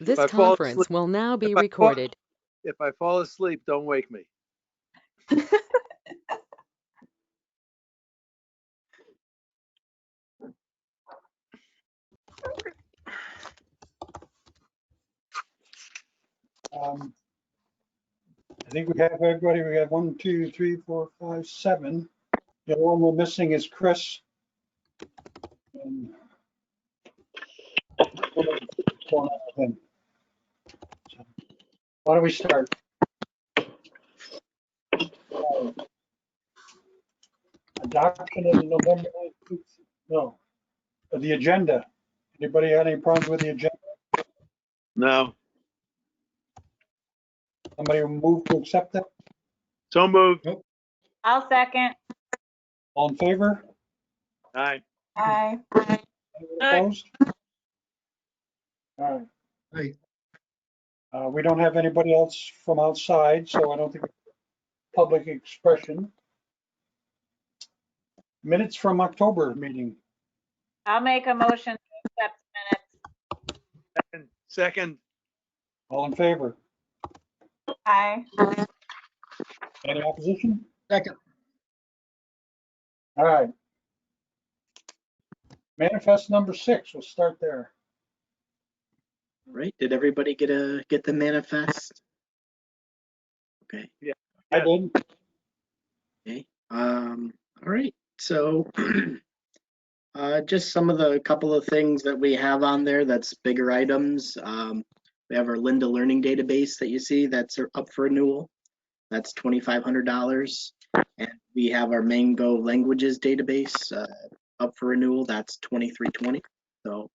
This I fall conference asleep, will now be if I fall, recorded. if I fall asleep, don't wake me. I think we have everybody. We have 1, 2, 3, 4, 5, 7. The only one we're missing is Chris. And what's going on with him? So, why don't we start? Adoption of the November 19th, no, of the agenda. Anybody had any problems with the agenda? No. Somebody move to accept that? So moved. I'll second. All in favor? Aye. Aye. Anyone Aye. opposed? All right. We don't have anybody else from outside, so I don't think public expression. Minutes from October meeting. I'll make a motion to accept minutes. Second. All in favor? Aye. Any opposition? Second. All right. Manifest number 6, we'll start there. Right. Did everybody get the manifest? Okay. I did. Okay. All right. So just some of the couple of things that we have on there that's bigger items. We have our Linda Learning Database that you see that's up for renewal. That's $2,500. And we have our Mango Languages Database up for renewal. That's $2,320. So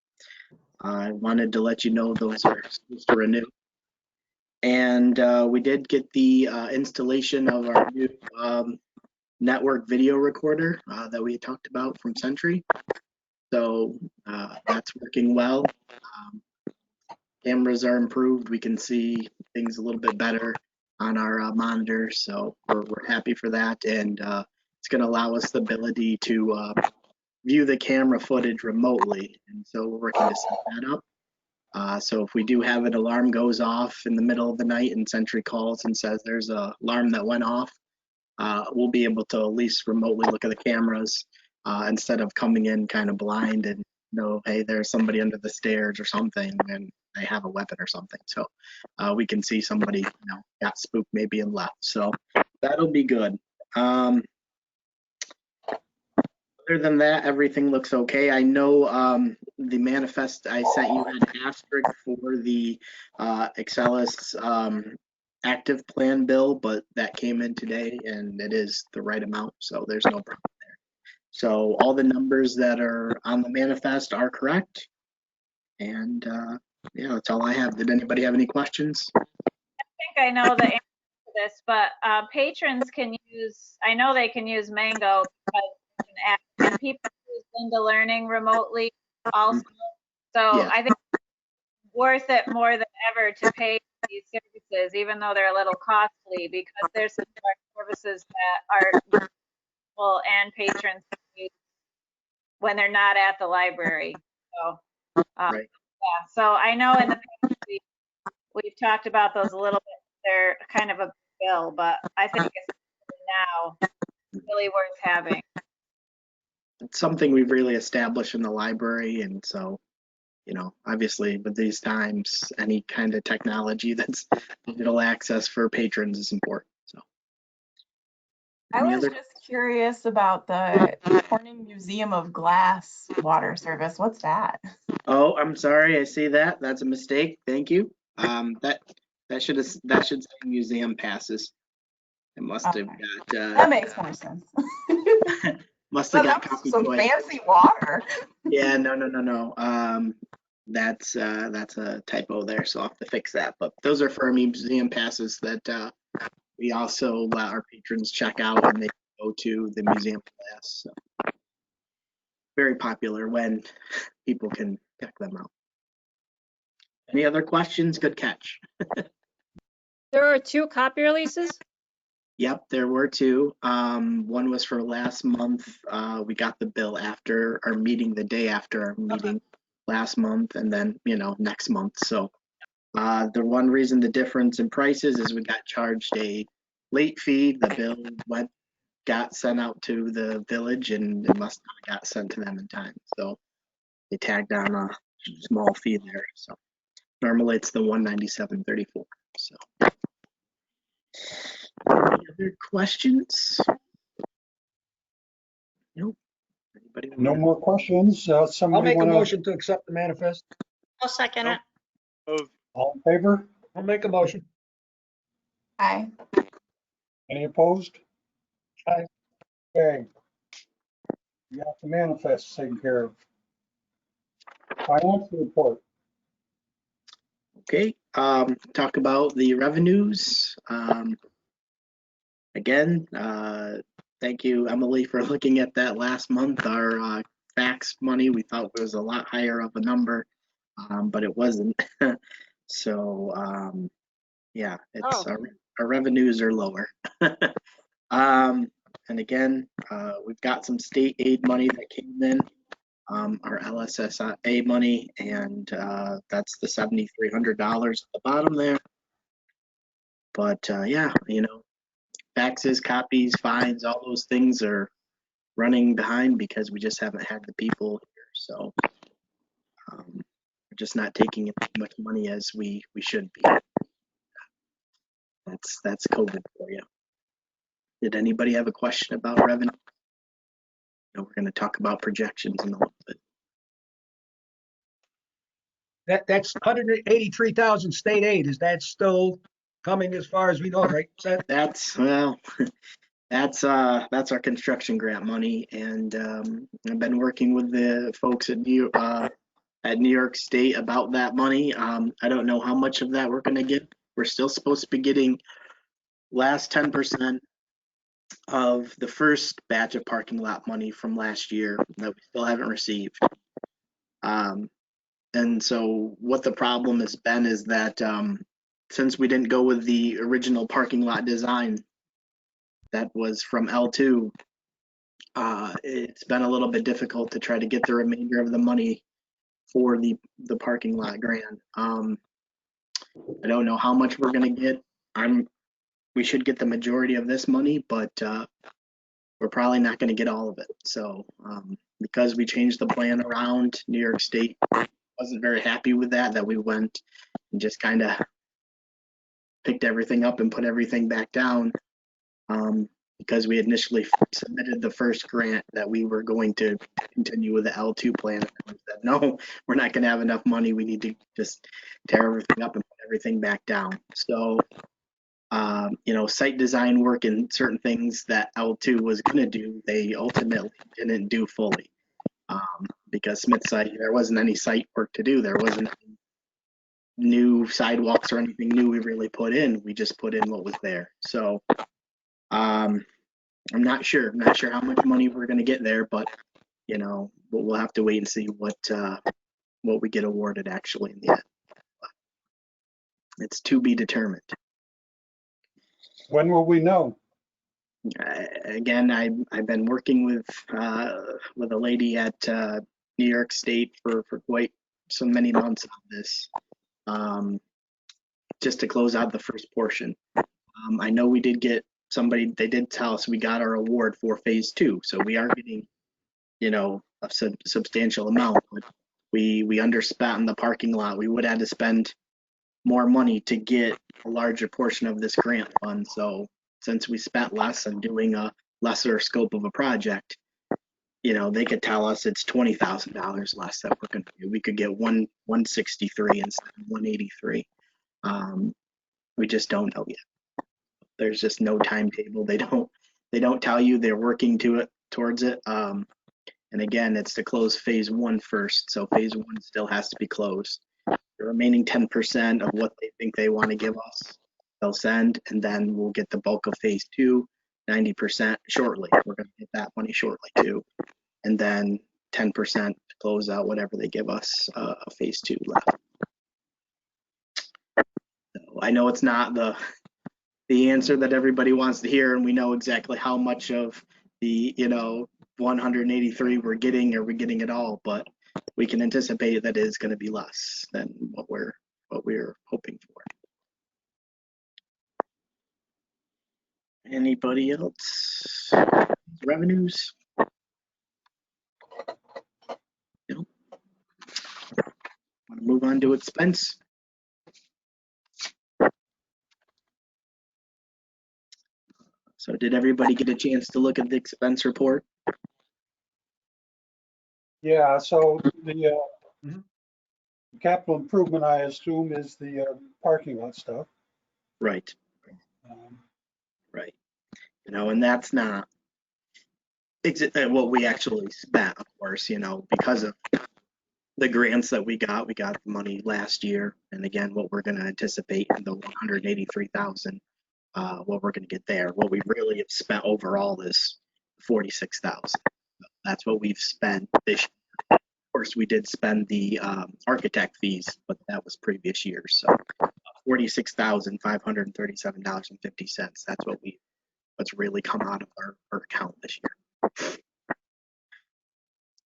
I wanted to let you know those are supposed to renew. And we did get the installation of our new network video recorder that we talked about from Century. So that's working well. Cameras are improved. We can see things a little bit better on our monitors. So we're happy for that. And it's going to allow us the ability to view the camera footage remotely. And so we're working to set that up. So if we do have an alarm goes off in the middle of the night and Century calls and says there's an alarm that went off, we'll be able to at least remotely look at the cameras instead of coming in kind of blind and know, hey, there's somebody under the stairs or something and they have a weapon or something. So we can see somebody, got spooked maybe and left. So that'll be good. Other than that, everything looks okay. I know the manifest I sent you had asterisk for the Excelis active plan bill, but that came in today and it is the right amount, so there's no problem there. So all the numbers that are on the manifest are correct. And yeah, that's all I have. Did anybody have any questions? I think I know the answer to this, but patrons can use, I know they can use Mango because it's an app, and people use Linda Learning remotely also. So Yeah. I think it's worth it more than ever to pay for these services, even though they're a little costly, because there's some of our services that are useful and patrons can use when they're not at the library. So, Right. yeah. So I know in the past we've talked about those a little bit. They're kind of a bill, but I think it's now really worth having. It's something we've really established in the library, and so obviously with these times, any kind of technology that's digital access for patrons is important. So I was just curious about the Corning Museum of Glass water service. What's that? Oh, I'm sorry, I see that. That's a mistake. Thank you. That should say museum passes. It must have got that makes more sense. must have got that copied was some twice. fancy water. Yeah, no. That's a typo there, so I'll have to fix that. But those are for museum passes that we also let our patrons check out when they go to the museum class. So very popular when people can check them out. Any other questions? Good catch. There are 2 copy releases? Yep, there were 2. One was for last month. We got the bill after our meeting, the day after our meeting last month, and then, next month. So The one reason the difference in prices is we got charged a late fee. The bill got sent out to the village and it must not have got sent to them in time. So they tagged on a small fee there. So normally it's the $197.34. So any other questions? Nope. Anybody? No more questions. I'll Somebody make a want to, motion to accept the manifest. I'll second it. Move. all in favor? I'll make a motion. Aye. Any opposed? Aye. Okay. You got the manifest taken care of. Financial report. Okay, talk about the revenues. Again, thank you, Emily, for looking at that last month. Our fax money, we thought was a lot higher of a number, but it wasn't. So, yeah, it's our revenues are lower. And again, we've got some state aid money that came in. Our LSSA money, and that's the $7,300 at the bottom there. But yeah, you know, faxes, copies, fines, all those things are running behind because we just haven't had the people here. So we're just not taking as much money as we should be. That's COVID for you. Did anybody have a question about revenue? No, we're going to talk about projections in a little bit. That's 183,000 state aid. Is that still coming as far as we know, right? That's well, that's our construction grant money, and I've been working with the folks at New York State about that money. I don't know how much of that we're going to get. We're still supposed to be getting last 10% of the first batch of parking lot money from last year that we still haven't received. And so what the problem has been is that since we didn't go with the original parking lot design that was from L2, it's been a little bit difficult to try to get the remainder of the money for the parking lot grant. I don't know how much we're gonna get. We should get the majority of this money, but we're probably not gonna get all of it. So because we changed the plan around, New York State wasn't very happy with that we went and just kind of picked everything up and put everything back down. Because we initially submitted the first grant that we were going to continue with the L2 plan. And we said, no, we're not going to have enough money. We need to just tear everything up and put everything back down. So, you know, site design work and certain things that L2 was going to do, they ultimately didn't do fully. Because Smith site, there wasn't any site work to do. There wasn't any new sidewalks or anything new we really put in. We just put in what was there. So, I'm not sure how much money we're going to get there, but you know, we'll have to wait and see what we get awarded actually in the end. It's to be determined. When will we know? Again, I've been working with a lady at New York State for quite so many months on this, just to close out the first portion. I know we did get they did tell us we got our award for phase 2, so we are getting, you know, a substantial amount, but we underspent in the parking lot. We would have to spend more money to get a larger portion of this grant fund. So since we spent less on doing a lesser scope of a project, you know, they could tell us it's $20,000 less that we're going to do. We could get 163 instead of 183. We just don't know yet. There's just no timetable. They don't tell you they're working towards it. And again, it's to close phase 1 first. So phase 1 still has to be closed. The remaining 10% of what they think they want to give us, they'll send, and then we'll get the bulk of phase 2, 90% shortly. We're going to get that money shortly too. And then 10% to close out whatever they give us a phase 2 left. So I know it's not the answer that everybody wants to hear, and we know exactly how much of the 183 we're getting. Are we getting it all? But we can anticipate that it is going to be less than what we're hoping Anybody else? Revenues? No. Want to move on to expense? So did everybody get a chance to look at the expense report? Yeah, so the Mhm. capital improvement, I assume, is the parking lot stuff. Right, Um, right. You know, and that's not what we actually spent, of course, you know, because of the grants that we got the money last year. And again, what we're going to anticipate in the 183,000, what we're going to get there. What we really have spent overall is 46,000. That's what we've spent this year. Of course, we did spend the architect fees, but that was previous years. So $46,537.50. That's what's really come out of our account this year.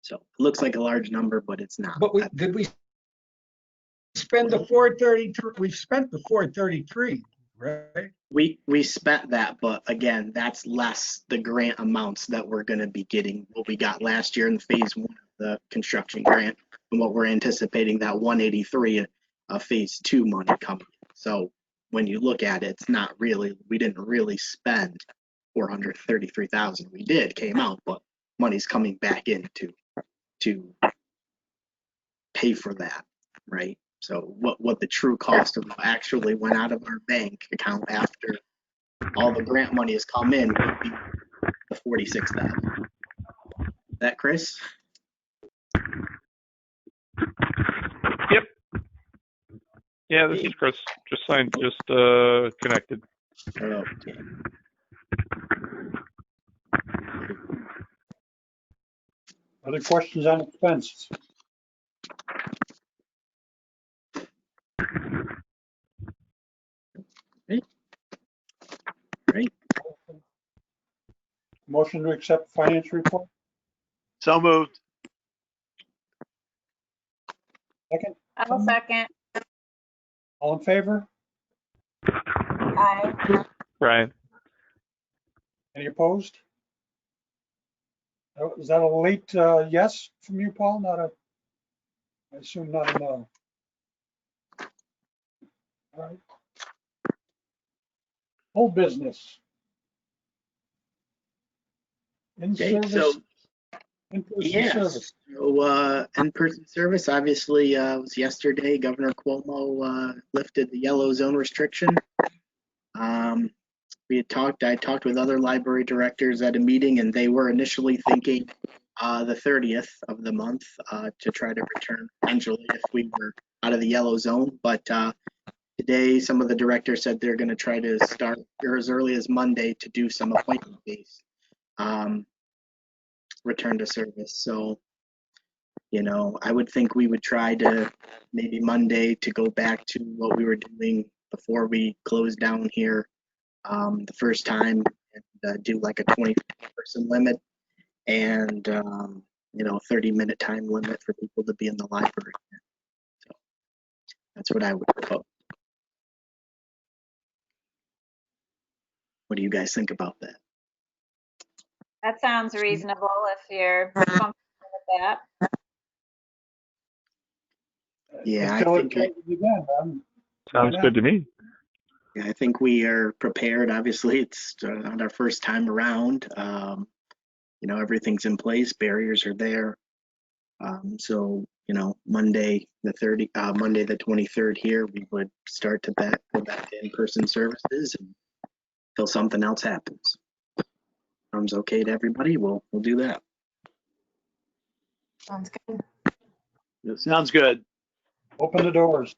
So it looks like a large number, but it's not. But did we spend the 433? We've spent the 433, right? We spent that, but again, that's less the grant amounts that we're going to be getting. What we got last year in phase 1 of the construction grant, and what we're anticipating that 183 phase 2 money coming. So when you look at it, it's not really. We didn't really spend 433,000. We came out, but money's coming back in to pay for that, right? So what the true cost of actually went out of our bank account after all the grant money has come in would be the 46,000. That Chris? Yep. Yeah, this is Chris. Just connected. Okay. Other questions on expenses? Great. Motion to accept financial report? So moved. Second? I'll second. All in favor? Aye. Brian. Any opposed? Is that a late yes from you, Paul? I assume not a no. All right. Whole business. Okay, so In-person service. so in-person service obviously was yesterday. Governor Cuomo lifted the yellow zone restriction. I talked with other library directors at a meeting, and they were initially thinking the 30th of the month to try to return potentially if we were out of the yellow zone. But today, some of the directors said they're going to try to start as early as Monday to do some appointment-based return to service. So, you know, I would think we would try to maybe Monday to go back to what we were doing before we closed down here the first time, and do like a 20-person limit and, you know, 30-minute time limit for people to be in the library. So that's what I would propose. What do you guys think about that? That sounds reasonable if you're comfortable with that. Yeah, I Until it think changes again. Sounds good to me. I think we are prepared. Obviously, it's not our first time around. You know, everything's in place. Barriers are there. So, you know, Monday the 23rd here, we would start to go back to in-person services until something else happens. Sounds okay to everybody? We'll do that. Sounds good. Sounds good. Open the doors.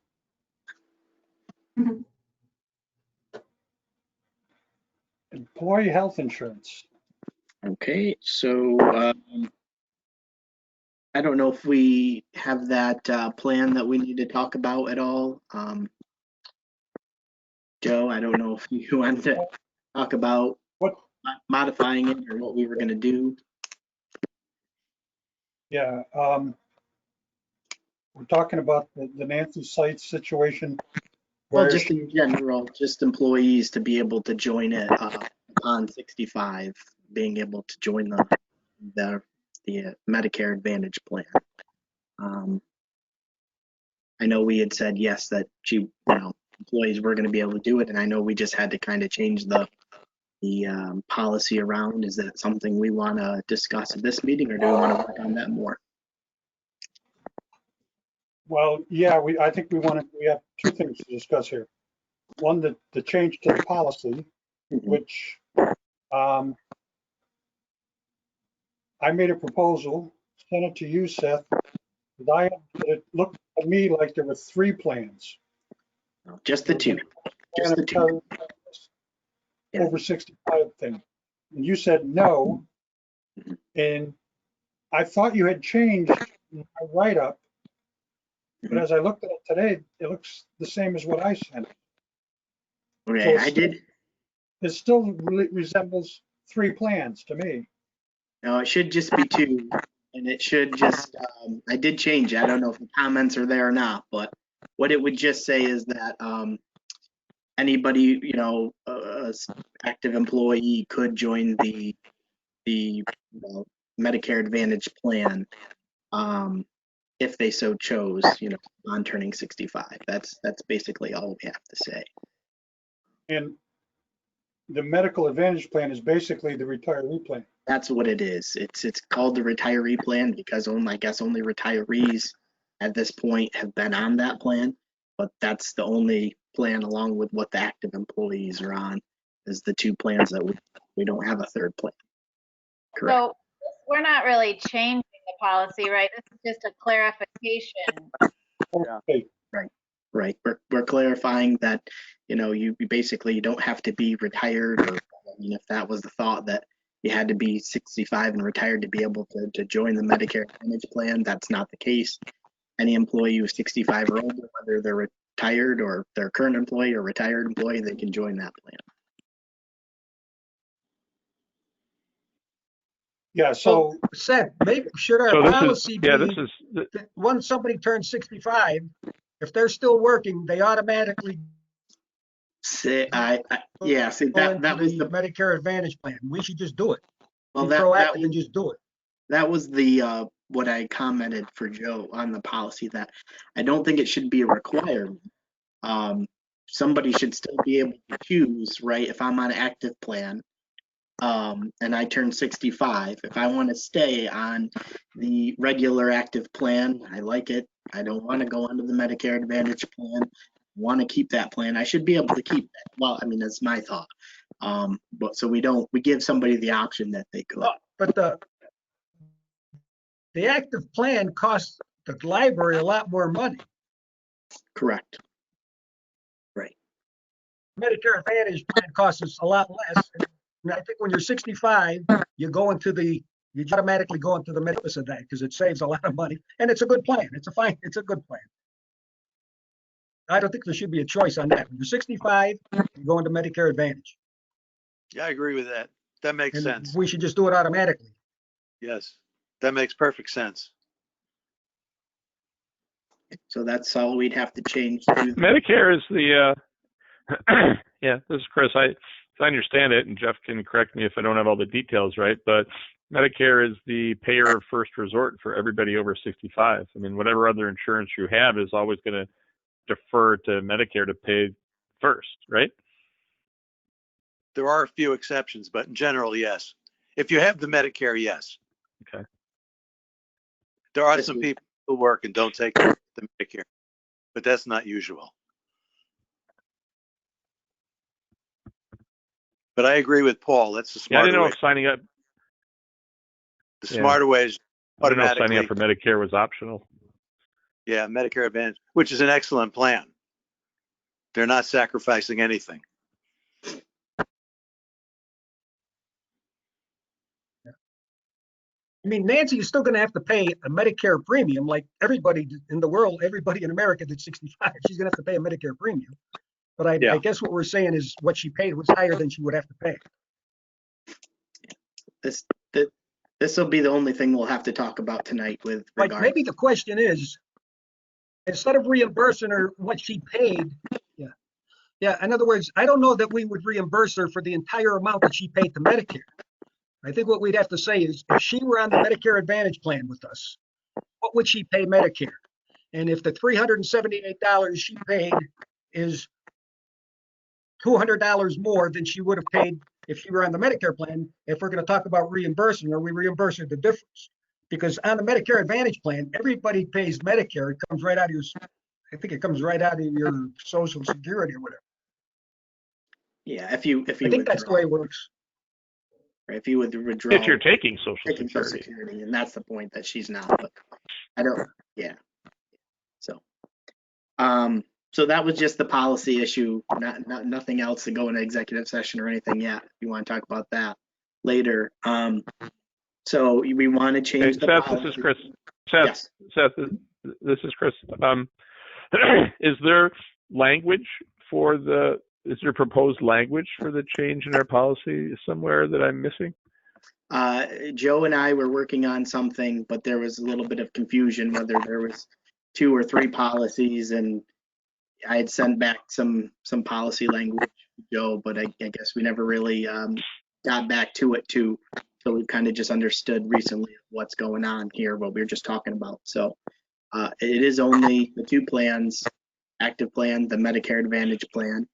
Employee health insurance. Okay, so I don't know if we have that plan that we need to talk about at all. Joe, I don't know if you want to talk about What? modifying it or what we were going to do. Yeah. We're talking about the Nancy site situation. Well, where just in general, just employees to be able to join it upon 65 being able to join the Medicare Advantage plan. I know we had said yes that employees were going to be able to do it, and I know we just had to kind of change the policy around. Is that something we want to discuss at this meeting, or do we want to work on that more? Well, yeah, I think we have two things to discuss here. One, the change to the policy, which I made a proposal, sent it to you, Seth. It looked to me like there were 3 plans. Just the two. Just the two. Yeah. Over 65 thing. And you said no. And I thought you had changed my write-up. But as I looked at it today, it looks the same as what I sent. Okay, So I did. It still resembles 3 plans to me. No, it should just be 2, and it should just. I did change it. I don't know if the comments are there or not, but what it would just say is that anybody, active employee could join the Medicare Advantage plan if they so chose, on turning 65. That's basically all we have to say. And the medical advantage plan is basically the retiree plan. That's what it is. It's called the retiree plan because I guess only retirees at this point have been on that plan, but that's the only plan along with what the active employees are on is the 2 plans that we don't have a third plan. Correct. So we're not really changing the policy, right? This is just a clarification. Okay. Right. We're clarifying that, you basically you don't have to be retired, or if that was the thought that you had to be 65 and retired to be able to join the Medicare Advantage plan, that's not the case. Any employee who's 65 or older, whether they're retired or their current employee or retired employee, they can join that plan. Yeah, so Seth, should our So this policy is, be yeah, this is, that once somebody turns 65, if they're still working, they automatically See, go that was into the Medicare Advantage plan? We should just do it. well Be that proactive and just do it. that was the what I commented for Joe on the policy, that I don't think it should be a requirement. Somebody should still be able to choose, right? If I'm on an active plan, and I turn 65, if I want to stay on the regular active plan, I like it. I don't want to go onto the Medicare Advantage plan. Want to keep that plan, I should be able to keep that. Well, I mean, that's my thought. But so we give somebody the option that they could. But the active plan costs the library a lot more money. Correct. Right. Medicare Advantage plan costs us a lot less. And I think when you're 65, you automatically go into the benefits of that because it saves a lot of money and it's a good plan. It's a good plan. I don't think there should be a choice on that. When you're 65, you go into Medicare Advantage. Yeah, I agree with that. That makes And sense. we should just do it automatically. Yes, that makes perfect sense. So that's all we'd have to change to. Medicare is the, yeah, this is Chris. I understand it, and Jeff can correct me if I don't have all the details right, but Medicare is the payer of first resort for everybody over 65. I mean, whatever other insurance you have is always going to defer to Medicare to pay first, right? There are a few exceptions, but in general, yes. If you have the Medicare, yes. Okay. There are some people who work and don't take the Medicare, but that's not usual. But I agree with Paul. That's the Yeah, I smarter didn't know way. if signing up. The smarter way is I didn't know if automatically. signing up for Medicare was optional. Yeah, Medicare Advantage, which is an excellent plan. They're not sacrificing anything. I mean, Nancy is still going to have to pay a Medicare premium like everybody in the world, everybody in America that's 65. She's going to have to pay a Medicare premium. But I guess what we're saying is what she paid was higher than she would have to pay. This will be the only thing we'll have to talk about tonight with regard. Like maybe the question is, instead of reimbursing her what she paid, Yeah, in other words, I don't know that we would reimburse her for the entire amount that she paid to Medicare. I think what we'd have to say is, if she were on the Medicare Advantage plan with us, what would she pay Medicare? And if the $378 she paid is $200 more than she would have paid if she were on the Medicare plan, if we're going to talk about reimbursing her, we reimburse her the difference. Because on the Medicare Advantage plan, everybody pays Medicare. It comes right out of your, I think it comes right out of your Social Security or whatever. Yeah, if you I think that's the way it works. if you would withdraw, If you're taking Social taking Social Security. Security, and that's the point that she's not. But I don't. Yeah. So, so that was just the policy issue. Nothing else to go into executive session or anything yet. If you want to talk about that later. So we want to change the Seth, policy. this is Chris. Yes. Seth, this is Chris. Is there language for the? Is there proposed language for the change in our policy somewhere that I'm missing? Joe and I were working on something, but there was a little bit of confusion whether there was 2 or 3 policies, and I had sent back some policy language to Joe, but I guess we never really got back to it too. So we kind of just understood recently what's going on here, what we were just talking about. So it is only the 2 plans, active plan, the Medicare Advantage plan.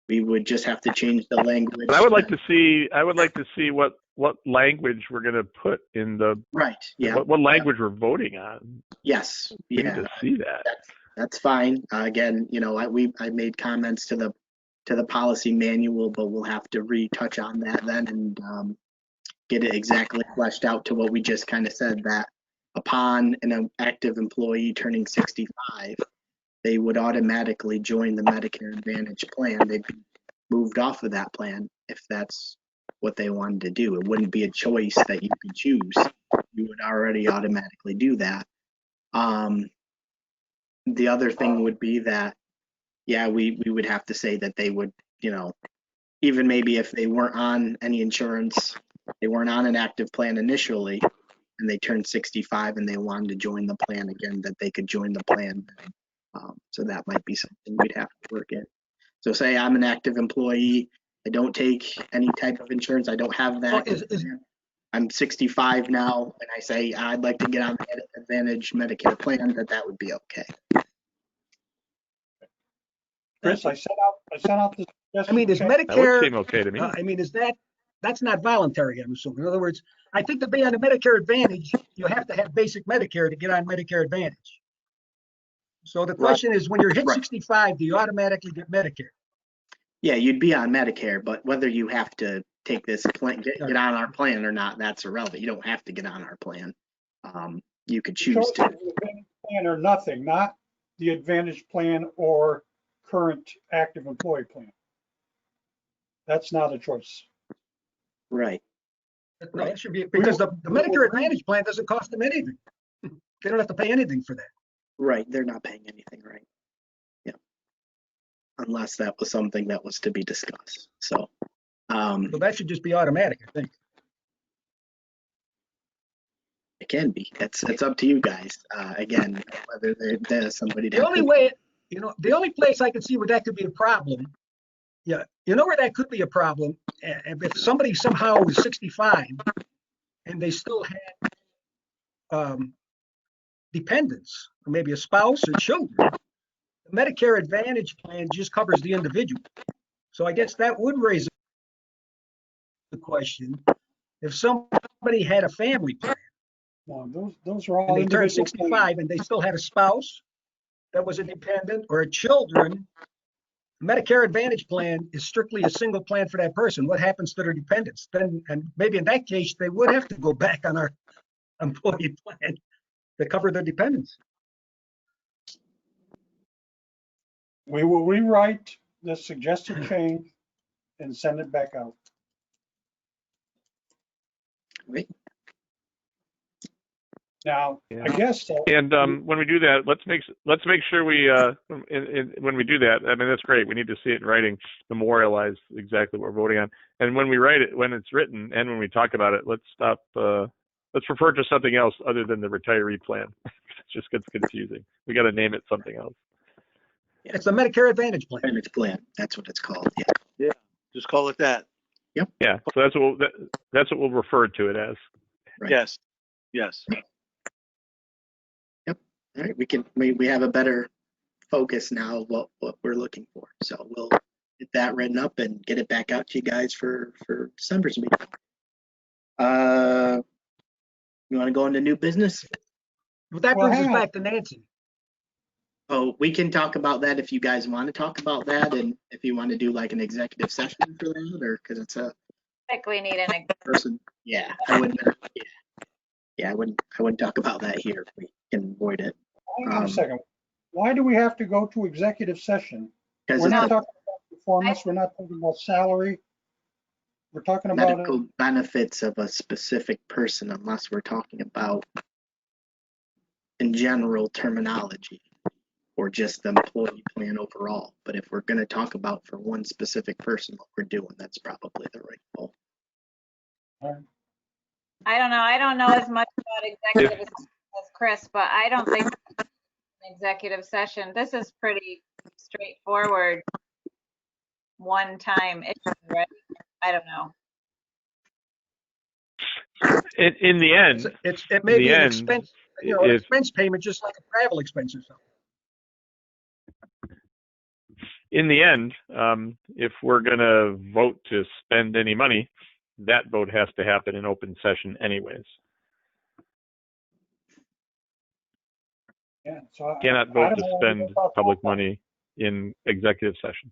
We would just have to change the language. I would like to see what language we're going to put in the Right. Yeah. what language we're voting on. Yes. We Yeah. need to see that. That's fine. Again, I made comments to the policy manual, but we'll have to retouch on that then and get it exactly fleshed out to what we just kind of said, that upon an active employee turning 65, they would automatically join the Medicare Advantage plan. They'd be moved off of that plan if that's what they wanted to do. It wouldn't be a choice that you could choose. You would already automatically do that. The other thing would be that, yeah, we would have to say that they would, even maybe if they weren't on any insurance, they weren't on an active plan initially, and they turned 65 and they wanted to join the plan again, that they could join the plan. So that might be something we'd have to work in. So say I'm an active employee, I don't take any type of insurance, I don't have that. I'm 65 now, and I say I'd like to get on the Advantage Medicare plan, that would be okay. Chris, I sent out the. I mean, is That would Medicare, seem okay to me. I mean, that's not voluntary, I'm assuming. In other words, I think to be on the Medicare Advantage, you have to have basic Medicare to get on Medicare Advantage. So the question is, when you're hit 65, do you automatically get Medicare? Yeah, you'd be on Medicare, but whether you have to take this plan, get on our plan or not, that's irrelevant. You don't have to get on our plan. You could choose Choice to. of the Advantage plan or nothing, not the Advantage plan or current active employee plan. That's not a choice. Right. No, it should be, because the Medicare Advantage plan doesn't cost them anything. They don't have to pay anything for that. Right. They're not paying anything, right? Yeah. Unless that was something that was to be discussed. So So that should just be automatic, I think. it can be. It's up to you guys. Again, whether there's somebody. The only way, the only place I could see where that could be a problem, yeah, where that could be a problem, if somebody somehow was 65 and they still had dependents, or maybe a spouse or children, the Medicare Advantage plan just covers the individual. So I guess that would raise the question, if somebody had a family plan, No, those are all and they turned individual 65 plans. and they still had a spouse that was a dependent or a children, Medicare Advantage plan is strictly a single plan for that person. What happens to their dependents? Then, and maybe in that case, they would have to go back on our employee plan to cover their dependents. We will rewrite the suggested change and send it back out. Right. Now, Yeah. I guess. And when we do that, let's make sure we when we do that. I mean, that's great. We need to see it in writing, memorialize exactly what we're voting on. And when we write it, when it's written, and when we talk about it, let's stop. Let's refer to something else other than the retiree plan. It just gets confusing. We got to name it something else. It's the Medicare Advantage plan. Advantage plan. That's what it's called. Yeah. Yeah, just call it that. Yeah, so that's what we'll refer to it as. Right. Yes, yes. All right. We have a better focus now of what we're looking for. So we'll get that written up and get it back out to you guys for December's meeting. You want to go into new business? But that Well, brings us hang on. back to Nancy. Oh, we can talk about that if you guys want to talk about that, and if you want to do like an executive session for that, or because it's a I think we need an person. Yeah, I wouldn't. Yeah, I wouldn't talk about that here if we can avoid it. Hang on a second. Why do we have to go to executive session? Because We're it's not a talking about performance. We're not talking about salary. We're talking about medical benefits of a specific person, unless we're talking about in general terminology or just the employee plan overall. But if we're going to talk about for one specific person what we're doing, that's probably the right goal. I don't know. I don't know as much about executive as Chris, but I don't think an executive session. This is pretty straightforward, one-time issue, right? I don't know. In the end, It may in be the an end, expense, an if expense payment, just like a travel expense or something. in the end, if we're going to vote to spend any money, that vote has to happen in open session anyways. yeah. So Cannot I vote don't to know why we spend don't talk public about that. money in executive session.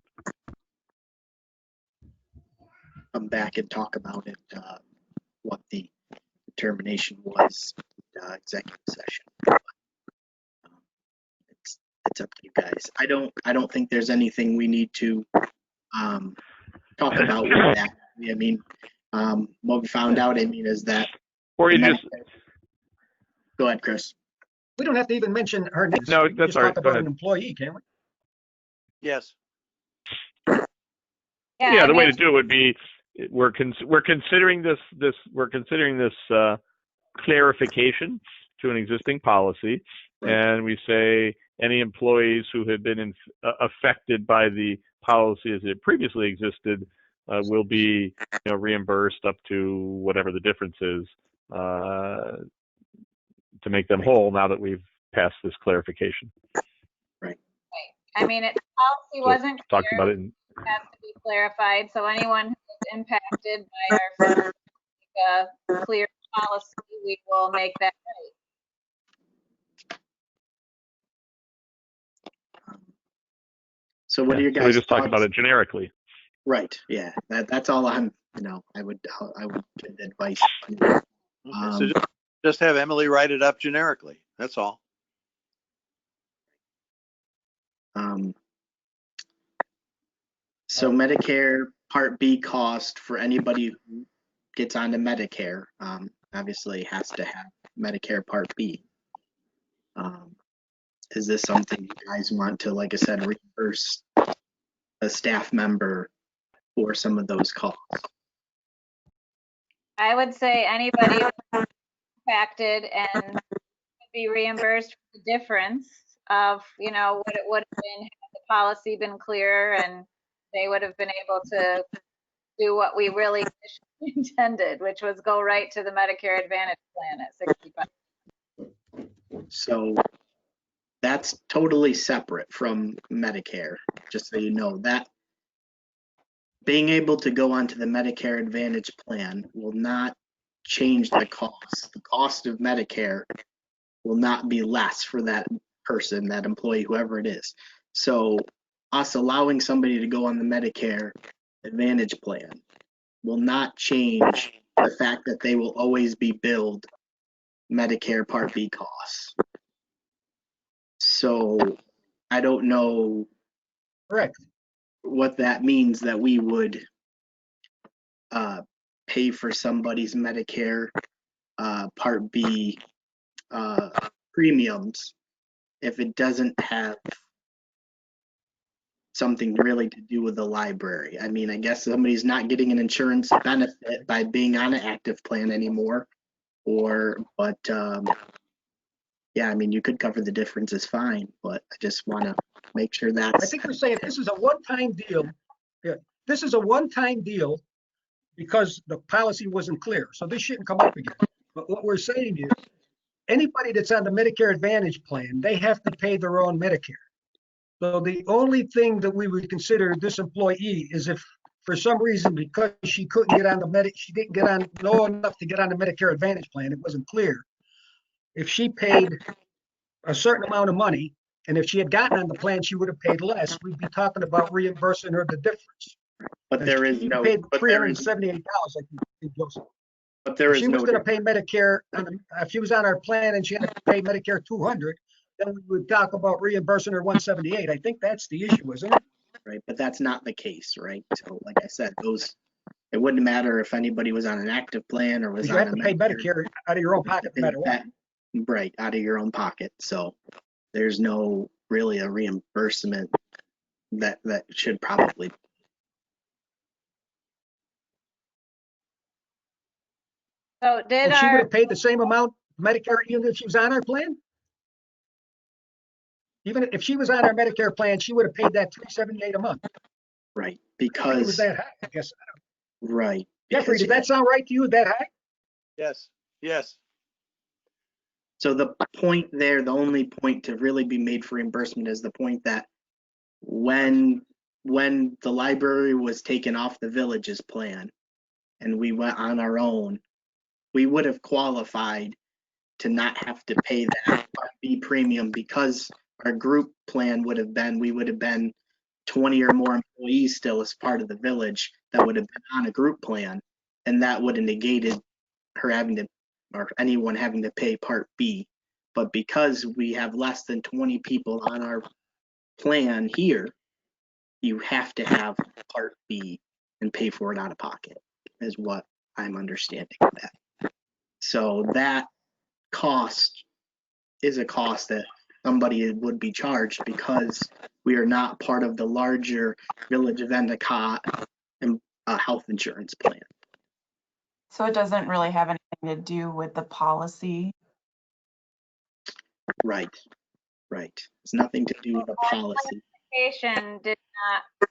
Come back and talk about it, what the determination was, executive session. It's up to you guys. I don't think there's anything we need to talk about with that. I mean, what we found out, is that. Or you just Go ahead, Chris. We don't have to even mention her name. No, We can that's just all right. talk Go about ahead. an employee, can't we? Yes. yeah, I the way mean, to do it would be we're considering this clarification to an existing policy, Right. and we say any employees who have been affected by the policy as it previously existed will be reimbursed up to whatever the difference is to make them whole now that we've passed this clarification. I mean, the policy So wasn't talked clear. about it. It has to be clarified. So anyone who is impacted by our failure to make a clear policy, we will make that right. So what are your So guys' we just talked thoughts? about it generically. Right. Yeah. That's all I would give advice. Okay, so just have Emily write it up generically. That's all. So Medicare Part B cost for anybody who gets onto Medicare, obviously has to have Medicare Part B. Is this something you guys want to, like I said, reimburse a staff member for some of those costs? I would say anybody impacted and could be reimbursed for the difference of, what it would have been had the policy been clearer, and they would have been able to do what we really intended, which was go right to the Medicare Advantage plan at 65. So that's totally separate from Medicare, just so you know. That being able to go onto the Medicare Advantage plan will not change the cost. The cost of Medicare will not be less for that person, that employee, whoever it is. So us allowing somebody to go on the Medicare Advantage plan will not change the fact that they will always be billed Medicare Part B costs. So I don't know Correct. what that means, that we would pay for somebody's Medicare Part B premiums if it doesn't have something really to do with the library. I mean, I guess somebody's not getting an insurance benefit by being on an active plan anymore, but yeah, I mean, you could cover the difference is fine, but I just want to make sure I that's, think we're saying this is a one-time deal. Yeah, this is a one-time deal because the policy wasn't clear. So this shouldn't come up again. But what we're saying is anybody that's on the Medicare Advantage plan, they have to pay their own Medicare. So the only thing that we would consider this employee is if for some reason, because she couldn't get on the she didn't get on low enough to get on the Medicare Advantage plan, it wasn't clear. If she paid a certain amount of money, and if she had gotten on the plan, she would have paid less. We'd be talking about reimbursing her the difference. but there is She no, paid but there is, $378, like you, Joseph. but there If is she was no, going to pay Medicare, if she was on our plan and she had to pay Medicare 200, then we would talk about reimbursing her 178. I think that's the issue, isn't it? right? But that's not the case, right? So like I said, it wouldn't matter if anybody was on an active plan or was Because you on have a to pay Medicare out of your own you have to pocket no matter what. right, out of your own pocket. So there's no really a reimbursement that should probably. So did Well, she would our, have paid the same amount Medicare even if she was on our plan? Even if she was on our Medicare plan, she would have paid that $378 a month. Right, I think it was because, that high, I guess. right. Jeffrey, because did that sound right to you, that high? Yes, yes. So the point there, the only point to really be made for reimbursement is the point that when the library was taken off the village's plan and we went on our own, we would have qualified to not have to pay that Part B premium because our group plan we would have been 20 or more employees still as part of the village that would have been on a group plan, and that would have negated her having to, or anyone having to pay Part B. But because we have less than 20 people on our plan here, you have to have Part B and pay for it out of pocket, is what I'm understanding of that. So that cost is a cost that somebody would be charged because we are not part of the larger Village of Endicott and health insurance plan. So it doesn't really have anything to do with the policy. Right, right. It's nothing to do with the policy. clarification did not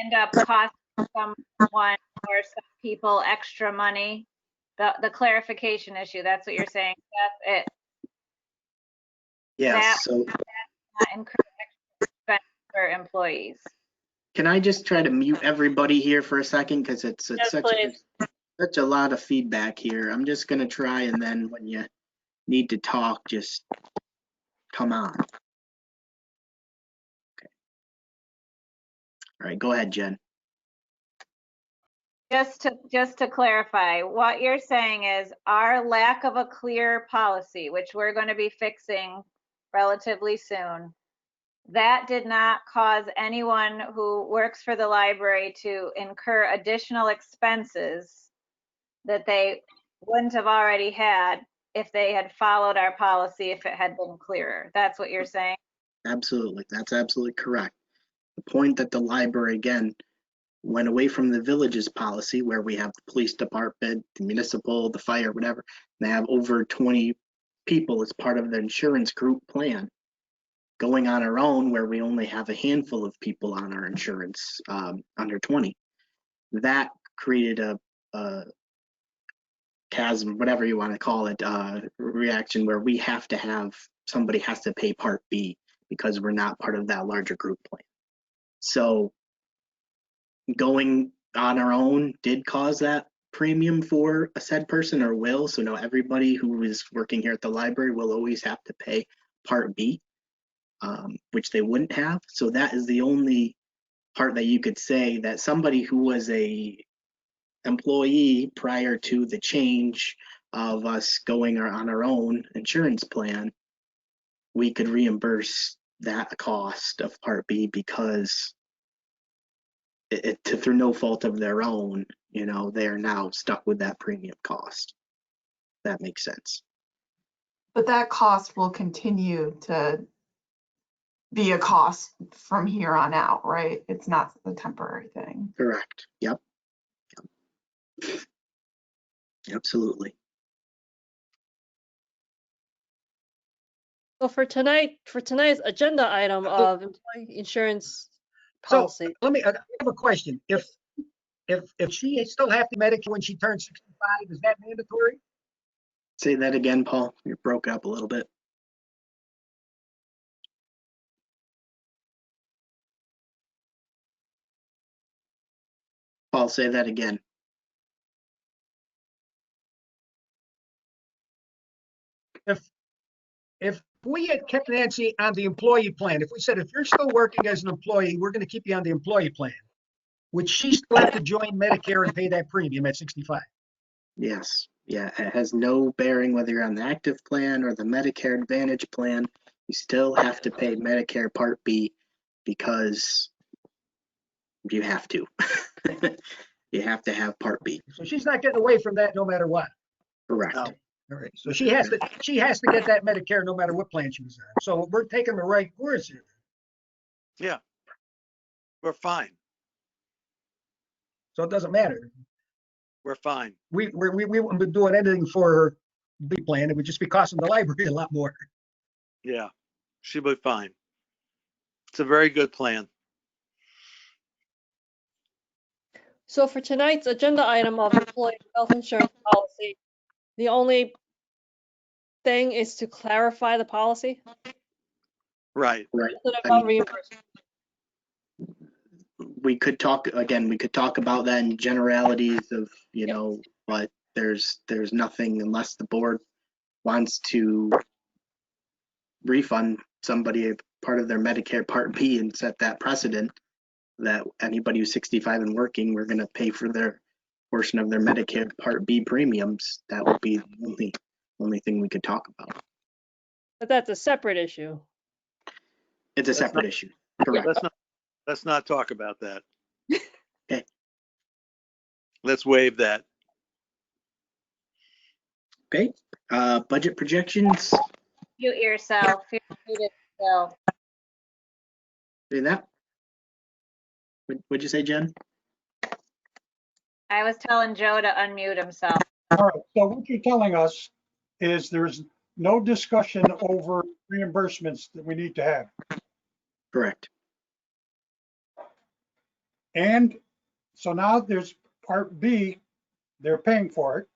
end up costing someone or some people extra money? The clarification issue, that's what you're saying, that's it. Yes, so Not incur extra expense for employees. can I just try to mute everybody here for a second? Because it's Yes, such a lot of feedback here. I'm just gonna try, and then when you need to talk, just come on. Okay. All right, go ahead, Jen. Just to clarify, what you're saying is our lack of a clear policy, which we're going to be fixing relatively soon, that did not cause anyone who works for the library to incur additional expenses that they wouldn't have already had if they had followed our policy, if it had been clearer. That's what you're saying? Absolutely, that's absolutely correct. The point that the library, again, went away from the village's policy where we have the police department, the municipal, the fire, whatever. They have over 20 people as part of the insurance group plan. Going on our own where we only have a handful of people on our insurance, under 20. That created a chasm, whatever you want to call it, reaction where we have to have, somebody has to pay Part B because we're not part of that larger group plan. So going on our own did cause that premium for a said person, or will. So now everybody who is working here at the library will always have to pay Part B, which they wouldn't have. So that is the only part that you could say that somebody who was a employee prior to the change of us going on our own insurance plan, we could reimburse that cost of Part B because through no fault of their own, they are now stuck with that premium cost. That makes sense. But that cost will continue to be a cost from here on out, right? It's not a temporary thing. Correct. Yep. Absolutely. So for tonight's agenda item of employee insurance So policy, I have a question. If she still have to Medicare when she turns 65, is that mandatory? Say that again, Paul. You broke up a little bit. Paul, say that again. If we had kept Nancy on the employee plan, if we said, if you're still working as an employee, we're going to keep you on the employee plan, would she still have to join Medicare and pay that premium at 65? Yes. Yeah, it has no bearing whether you're on the active plan or the Medicare Advantage plan. You still have to pay Medicare Part B because you have to. You have to have Part B. So she's not getting away from that no matter what. Correct. No. All right. So she has to get that Medicare no matter what plan she was on. So we're taking the right course here. Yeah. We're fine. So it doesn't matter. We're fine. We wouldn't be doing anything for her B plan. It would just be costing the library a lot more. Yeah. She'll be fine. It's a very good plan. so for tonight's agenda item of employee health insurance policy, the only thing is to clarify the policy Right. Right. instead I of mean, reimbursement. we could talk about that in generalities of, but there's nothing unless the board wants to refund somebody a part of their Medicare Part B and set that precedent that anybody who's 65 and working, we're going to pay for their portion of their Medicare Part B premiums. That would be the only thing we could talk about. But that's a separate issue. It's a That's separate not- issue. Correct. Let's not talk about that. Okay. Let's waive that. Okay. Budget projections. Mute yourself. You're muted still. Do that. What'd you say, Jen? I was telling Joe to unmute himself. All right, so what you're telling us is there's no discussion over reimbursements that we need to have. Correct. And so now there's Part B, they're paying for it.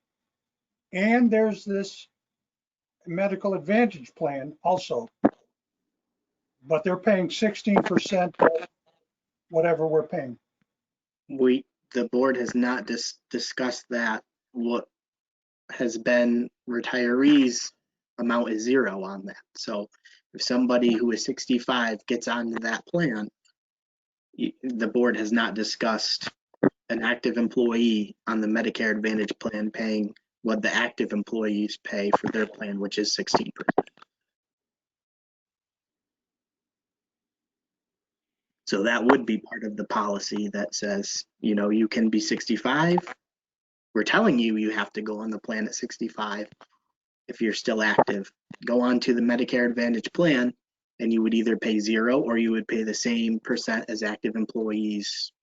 And there's this medical advantage plan also. But they're paying 16% of whatever we're paying. The board has not discussed that. What has been retirees amount is zero on that. So if somebody who is 65 gets onto that plan, the board has not discussed an active employee on the Medicare Advantage plan paying what the active employees pay for their plan, which is 16%. So that would be part of the policy that says, you can be 65. We're telling you, you have to go on the plan at 65 if you're still active. Go on to the Medicare Advantage plan, and you would either pay zero or you would pay the same percent as active employees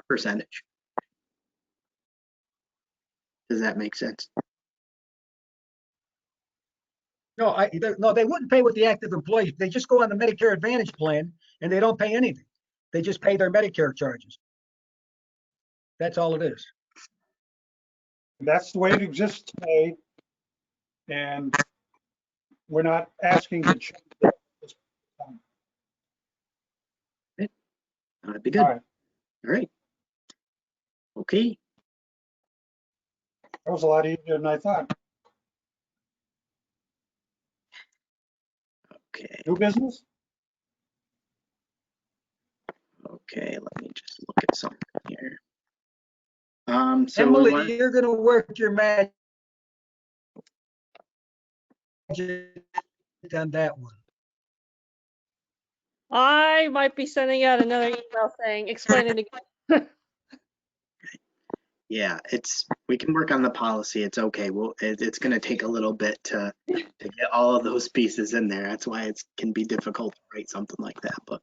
percentage. Does that make sense? No, they wouldn't pay with the active employees. They just go on the Medicare Advantage plan and they don't pay anything. They just pay their Medicare charges. That's all it is. That's the way it exists today. And we're not asking to change that. That'd be good. All All right, right. Okay. that was a lot easier than I thought. Okay. New business? Okay. Let me just look at something here. So Emily, you're going to work your magic on that one. I might be sending out another email saying, explain it again. yeah, we can work on the policy. It's okay. It's going to take a little bit to get all of those pieces in there. That's why it can be difficult to write something like that, but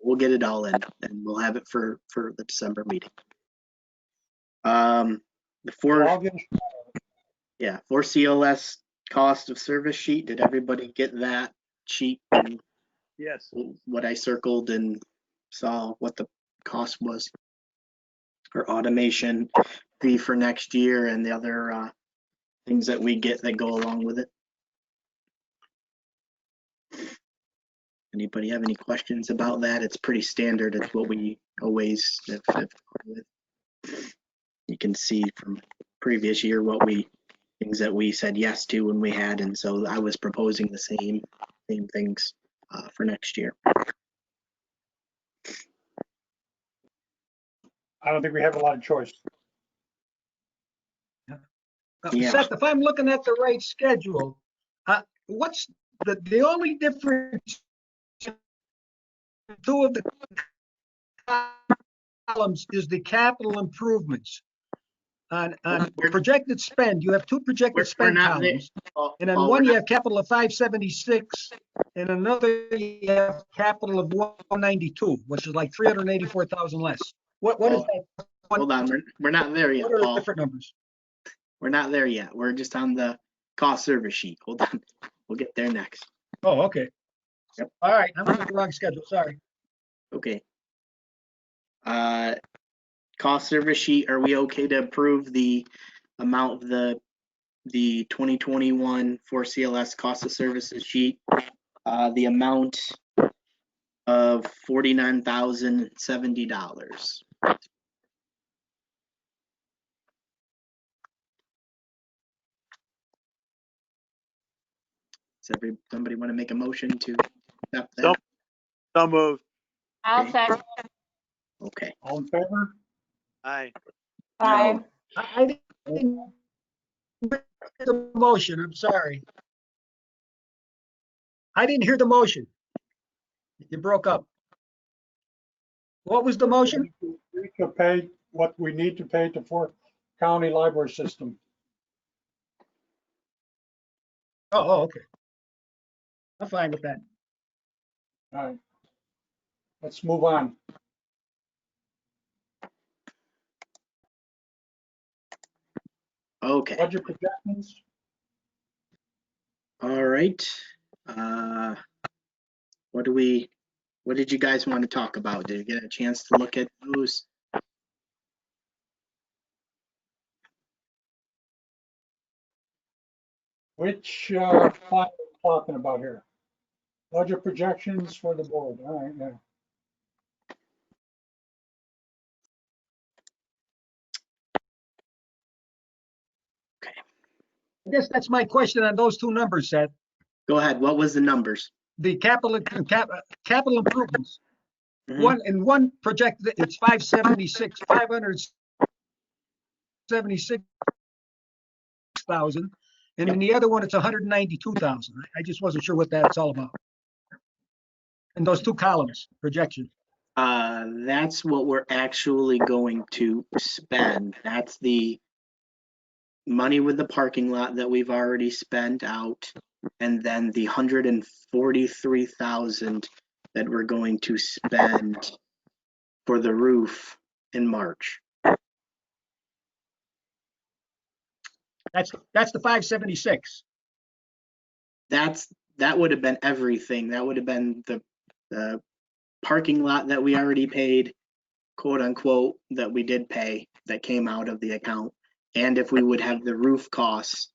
we'll get it all in and we'll have it for the December meeting. I'll get For COS cost of service sheet, did everybody get that sheet and Yes. what I circled and saw what the cost was for automation fee for next year and the other things that we get that go along with it. Anybody have any questions about that? It's pretty standard. It's what we always have gone with. You can see from previous year things that we said yes to when we had, and so I was proposing the same things for next year. I don't think we have a lot of choice. Yeah. Seth, if I'm looking at the right schedule, what's the only difference? Two of the columns is the capital improvements. On projected spend, you have two projected spend columns. And on one you have capital of 576, and another you have capital of 192, which is like 384,000 less. What is that? Hold on, we're not there yet, What are the Paul. different numbers? We're not there yet. We're just on the cost service sheet. Hold on, we'll get there next. Oh, okay. Yep. All right, I'm on the wrong schedule, sorry. Okay. Cost service sheet, are we okay to approve the amount of the 2021 for CLS cost of services sheet? The amount of $49,070. Does somebody want to make a motion to accept that? So moved. I'll Okay. second. Okay. All in favor? Aye. Aye. I didn't hear the motion, I'm sorry. I didn't hear the motion. You broke up. What was the motion? We need to pay what we need to pay to Fort County Library System. Oh, okay. I'm fine with that. All right. Let's move on. Okay. Budget projections. All right. What did you guys want to talk about? Did you get a chance to look at those? Which file are we talking about here? Budget projections for the board. All right, yeah. I guess that's my question on those two numbers, Seth. Go ahead. What was the numbers? The capital improvements. Mhm. One projected, it's 576,000, and in the other one, it's 192,000. I just wasn't sure what that's all about. And those two columns, projection. That's what we're actually going to spend. That's the money with the parking lot that we've already spent out, and then the 143,000 that we're going to spend for the roof in March. That's the 576. That would have been everything. That would have been the parking lot that we already paid, quote unquote, that we did pay, that came out of the account. And if we would have the roof costs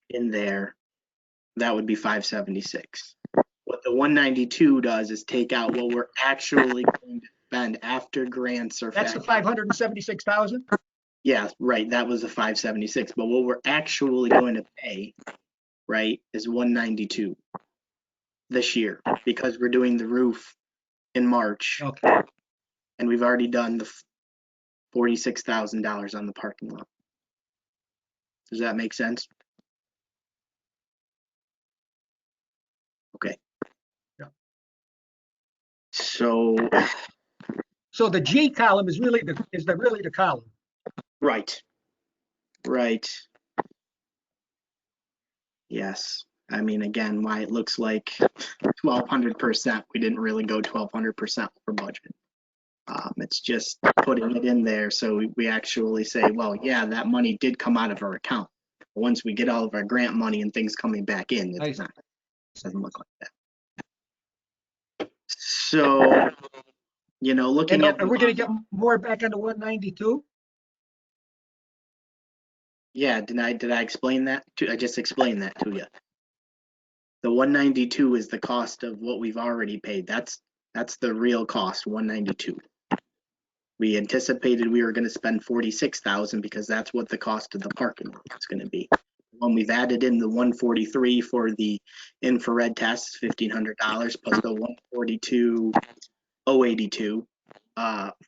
in there, that would be 576. What the 192 does is take out what we're actually going to spend after grants are That's the factored. 576,000? Yeah, right. That was the 576. But what we're actually going to pay, right, is 192 this year, because we're doing the roof in March. Okay. And we've already done the $46,000 on the parking lot. Does that make sense? Okay. Yeah. So the G column is really the column. right. Yes. I mean, again, why it looks like 1,200%. We didn't really go 1,200% for budget. It's just putting it in there so we actually say, well, yeah, that money did come out of our account. Once we get all of our grant money and things coming back in, it doesn't look like that. So, you know, looking And at, are we gonna get more back on the 192? yeah, did I explain that to, I just explained that to you. The 192 is the cost of what we've already paid. That's the real cost, 192. We anticipated we were going to spend 46,000 because that's what the cost of the parking lot is going to be. When we've added in the 143 for the infrared tests, $1,500 plus the 142,082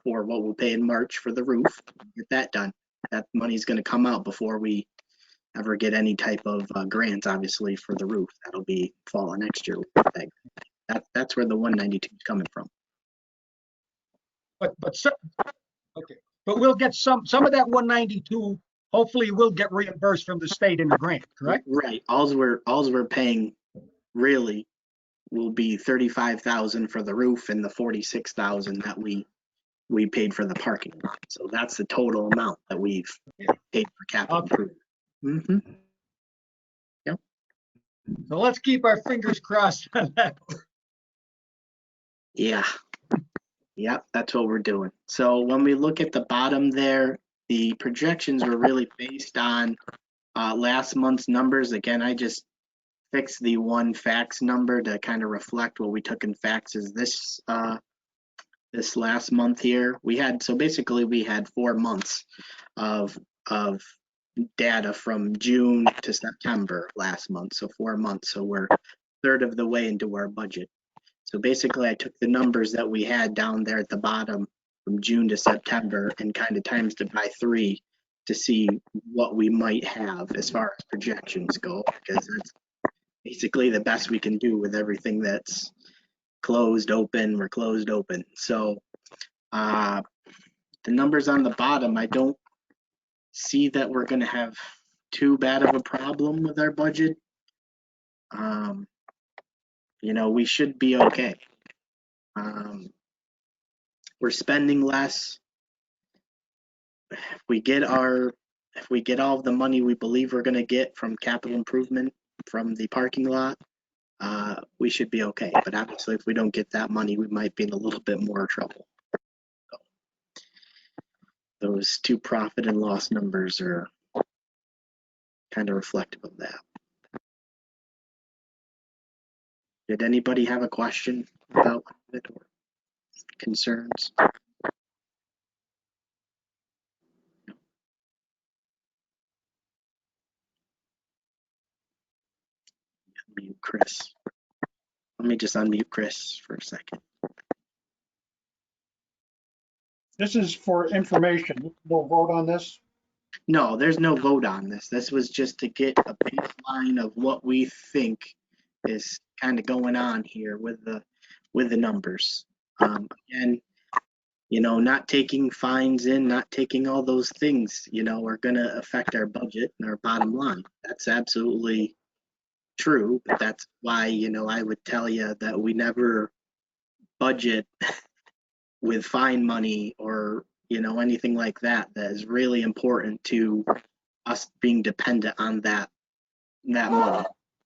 for what we'll pay in March for the roof. Get that done. That money's going to come out before we ever get any type of grants, obviously, for the roof. That'll be fall of next year. That's where the 192 is coming from. But okay, but we'll get some of that 192. Hopefully, we'll get reimbursed from the state in the grant, correct? Right. All's we're paying really will be 35,000 for the roof and the 46,000 that we paid for the parking lot. So that's the total amount that we've paid for capital improvement. Mm-hmm. Yep. So let's keep our fingers crossed on that. Yeah. Yep, that's what we're doing. So when we look at the bottom there, the projections were really based on last month's numbers. Again, I just fixed the one fax number to kind of reflect what we took in faxes this last month here. We had 4 months of data from June to September last month. So 4 months. So we're a third of the way into our budget. So basically, I took the numbers that we had down there at the bottom from June to September and kind of times it by 3 to see what we might have as far as projections go, because that's basically the best we can do with everything that's closed, open, we're closed, open. So the numbers on the bottom, I don't see that we're going to have too bad of a problem with our budget. You know, we should be okay. We're spending less. If we get all of the money we believe we're going to get from capital improvement from the parking lot, we should be okay. But obviously, if we don't get that money, we might be in a little bit more trouble. So, those two profit and loss numbers are kind of reflective of that. Did anybody have a question about it or concerns? Unmute Chris. Let me just unmute Chris for a second. This is for information. We'll vote on this. No, there's no vote on this. This was just to get a baseline of what we think is kind of going on here with the numbers. Again, you know, not taking fines in, not taking all those things, you know, are going to affect our budget and our bottom line. That's absolutely true, but that's why, you know, I would tell you that we never budget with fine money or, you know, anything like that. That is really important to us being dependent on that money,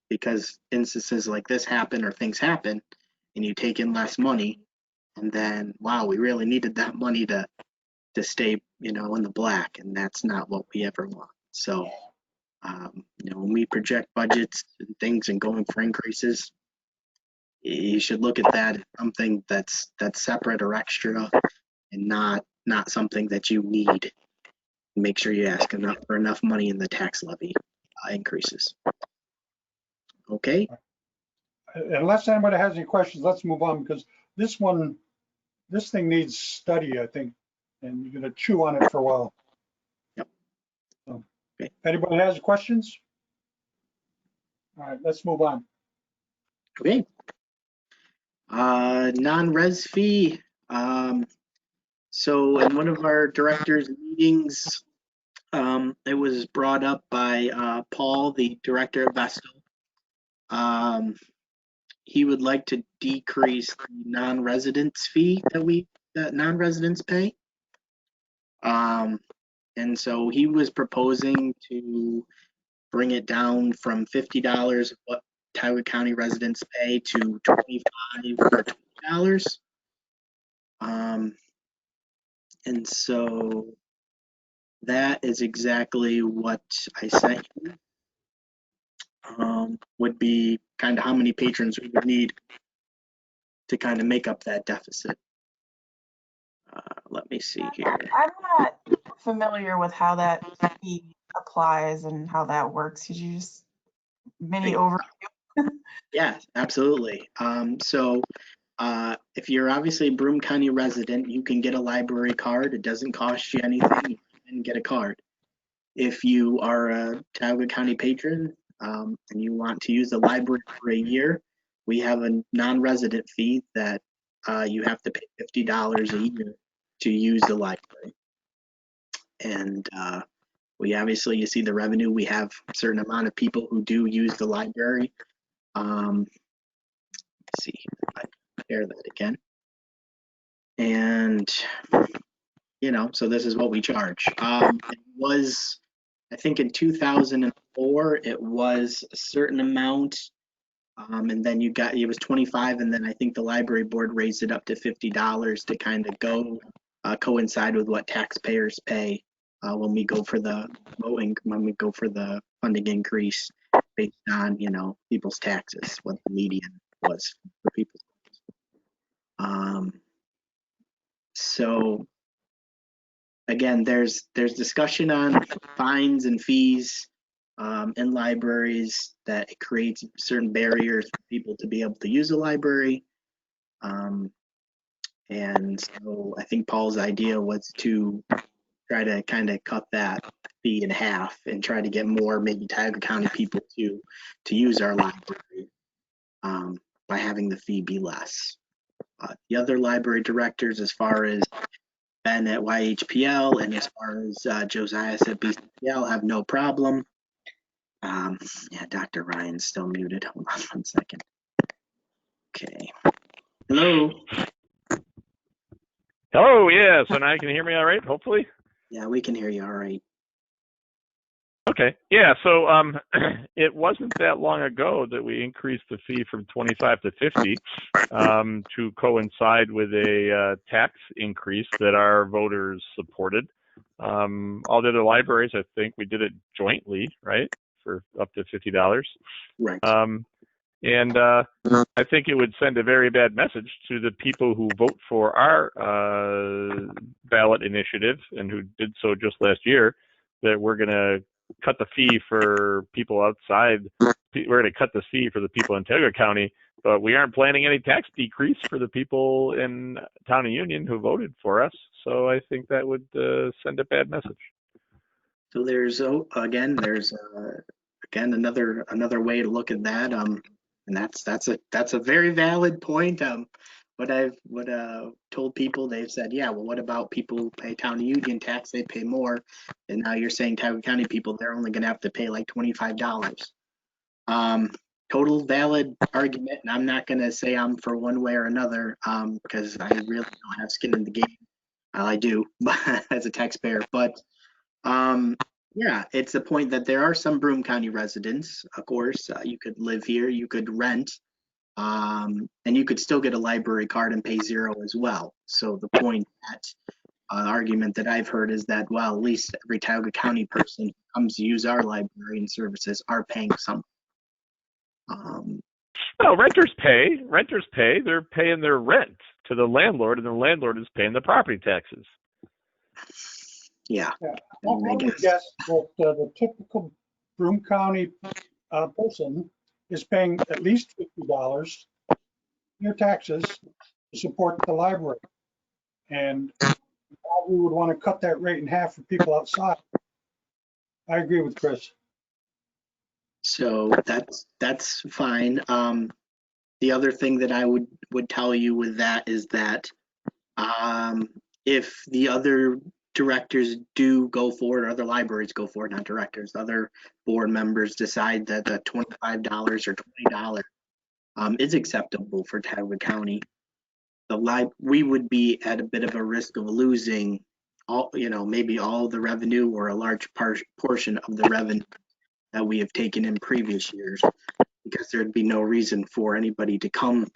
because instances like this happen or things happen and you take in less money and then, wow, we really needed that money to stay, you know, in the black, and that's not what we ever want. So, you know, when we project budgets and things and going for increases, you should look at that as something that's separate or extra and not something that you need. Make sure you ask for enough money in the tax levy increases. Okay. Unless anybody has any questions, let's move on, because this thing needs study, I think, and you're going to chew on it for a while. Yep. So, okay. Anybody has questions? All right, let's move on. Okay. Non-res fee. So in one of our directors' meetings, it was brought up by Paul, the director of Vestal. He would like to decrease the non-residence fee that non-residents pay. And so he was proposing to bring it down from $50 what Tioga County residents pay to $25 or $50. And so that is exactly what I sent you. Would be kind of how many patrons we would need to kind of make up that deficit. Let me see here. I'm not familiar with how that fee applies and how that works. Could you just mini overview? Yeah, absolutely. If you're obviously a Broome County resident, you can get a library card. It doesn't cost you anything. You can get a card. If you are a Tioga County patron and you want to use the library for a year, we have a non-resident fee that you have to pay $50 a year to use the library. And we obviously, you see the revenue. We have a certain amount of people who do use the library. Let's see if I compare that again. And, you know, so this is what we charge. It was, I think in 2004, it was a certain amount. And then it was 25. And then I think the library board raised it up to $50 to kind of go coincide with what taxpayers pay when we go for the funding increase based on, you know, people's taxes, what the median was for people. So again, there's discussion on fines and fees in libraries, that it creates certain barriers for people to be able to use a library. And so I think Paul's idea was to try to kind of cut that fee in half and try to get more maybe Tioga County people to use our library by having the fee be less. The other library directors, as far as Ben at YHPL and as far as Josiah at BCPL, have no problem. Yeah, Dr. Ryan's still muted. Hold on 1 second. Okay. Hello. Hello, yeah, so now you can hear me all right, hopefully? Yeah, we can hear you all right. Okay, yeah, so it wasn't that long ago that we increased the fee from 25 to 50 to coincide with a tax increase that our voters supported. All the other libraries, I think we did it jointly, right, for up to $50. Right. And I think it would send a very bad message to the people who vote for our ballot initiative and who did so just last year, that we're going to cut the fee for people outside. We're going to cut the fee for the people in Tioga County, but we aren't planning any tax decrease for the people in Town and Union who voted for us. So I think that would send a bad message. So there's another way to look at that. And that's a very valid point. What I've told people, they've said, yeah, well, what about people who pay Town and Union tax? They pay more, and now you're saying Tioga County people, they're only going to have to pay like $25. Total valid argument, and I'm not going to say I'm for one way or another, because I really don't have skin in the game. Well, I do, as a taxpayer, but yeah, it's the point that there are some Broome County residents, of course, you could live here, you could rent, and you could still get a library card and pay $0 as well. So the point, that argument that I've heard is that, well, at least every Tioga County person who comes to use our library and services are paying something. Well, renters pay. They're paying their rent to the landlord, and the landlord is paying the property taxes. Yeah. I would guess that the typical Broome County person is paying at least $50 in their taxes to support the library. And we would want to cut that rate in half for people outside. I agree with Chris. So that's fine. The other thing that I would tell you with that is that if the other directors do go forward, or other libraries go forward, not directors, other board members decide that the $25 or $20 is acceptable for Tioga County, we would be at a bit of a risk of losing maybe all the revenue or a large portion of the revenue that we have taken in previous years, because there'd be no reason for anybody to come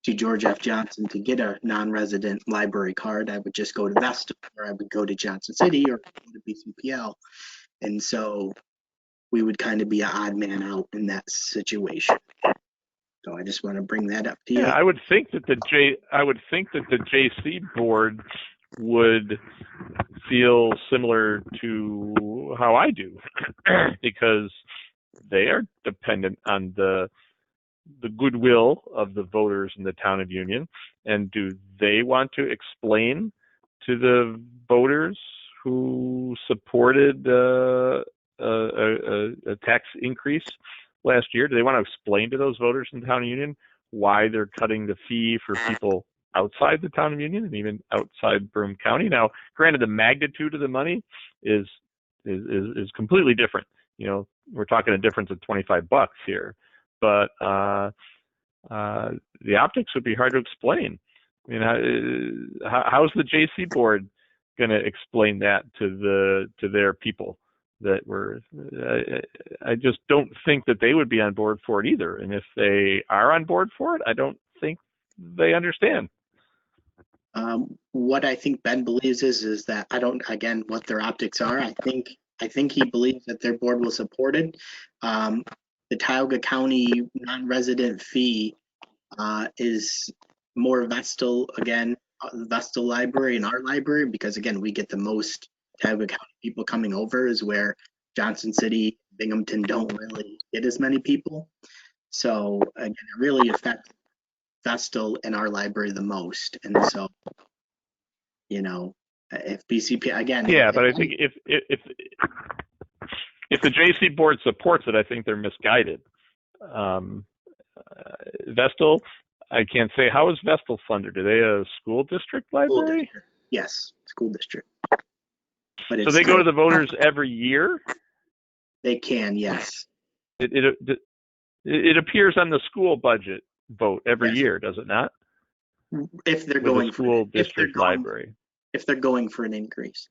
to George F. Johnson to get a non-resident library card, I would just go to Vestal, or I would go to Johnson City, or go to BCPL. And so we would kind of be an odd man out in that situation. So I just want to bring that up to you. Yeah, I would think that the JC board would feel similar to how I do, because they are dependent on the goodwill of the voters in the town of Union. And do they want to explain to the voters who supported a tax increase last year, do they want to explain to those voters in the town of Union why they're cutting the fee for people outside the town of Union and even outside Broome County? Now, granted, the magnitude of the money is completely different. You know, we're talking a difference of $25 here, but the optics would be hard to explain. I mean, how's the JC board going to explain that to their people? That were, I just don't think that they would be on board for it either. And if they are on board for it, I don't think they understand. What I think Ben believes is that I don't, again, what their optics are. I think he believes that their board will support it. The Tioga County non-resident fee is more Vestal, again, Vestal Library and our library, because again, we get the most Tioga County people coming over, is where Johnson City, Binghamton don't really get as many people. So again, it really affects Vestal and our library the most. And so, you know, if BCP again. Yeah, but I think if the JC board supports it, I think they're misguided. Vestal, I can't say, how is Vestal funded? Are they a school district library? School district. Yes, school district. But so they go to the voters every year? They can, yes. It appears on the school budget vote every year, does it not? If they're going school district library. If they're going for an increase.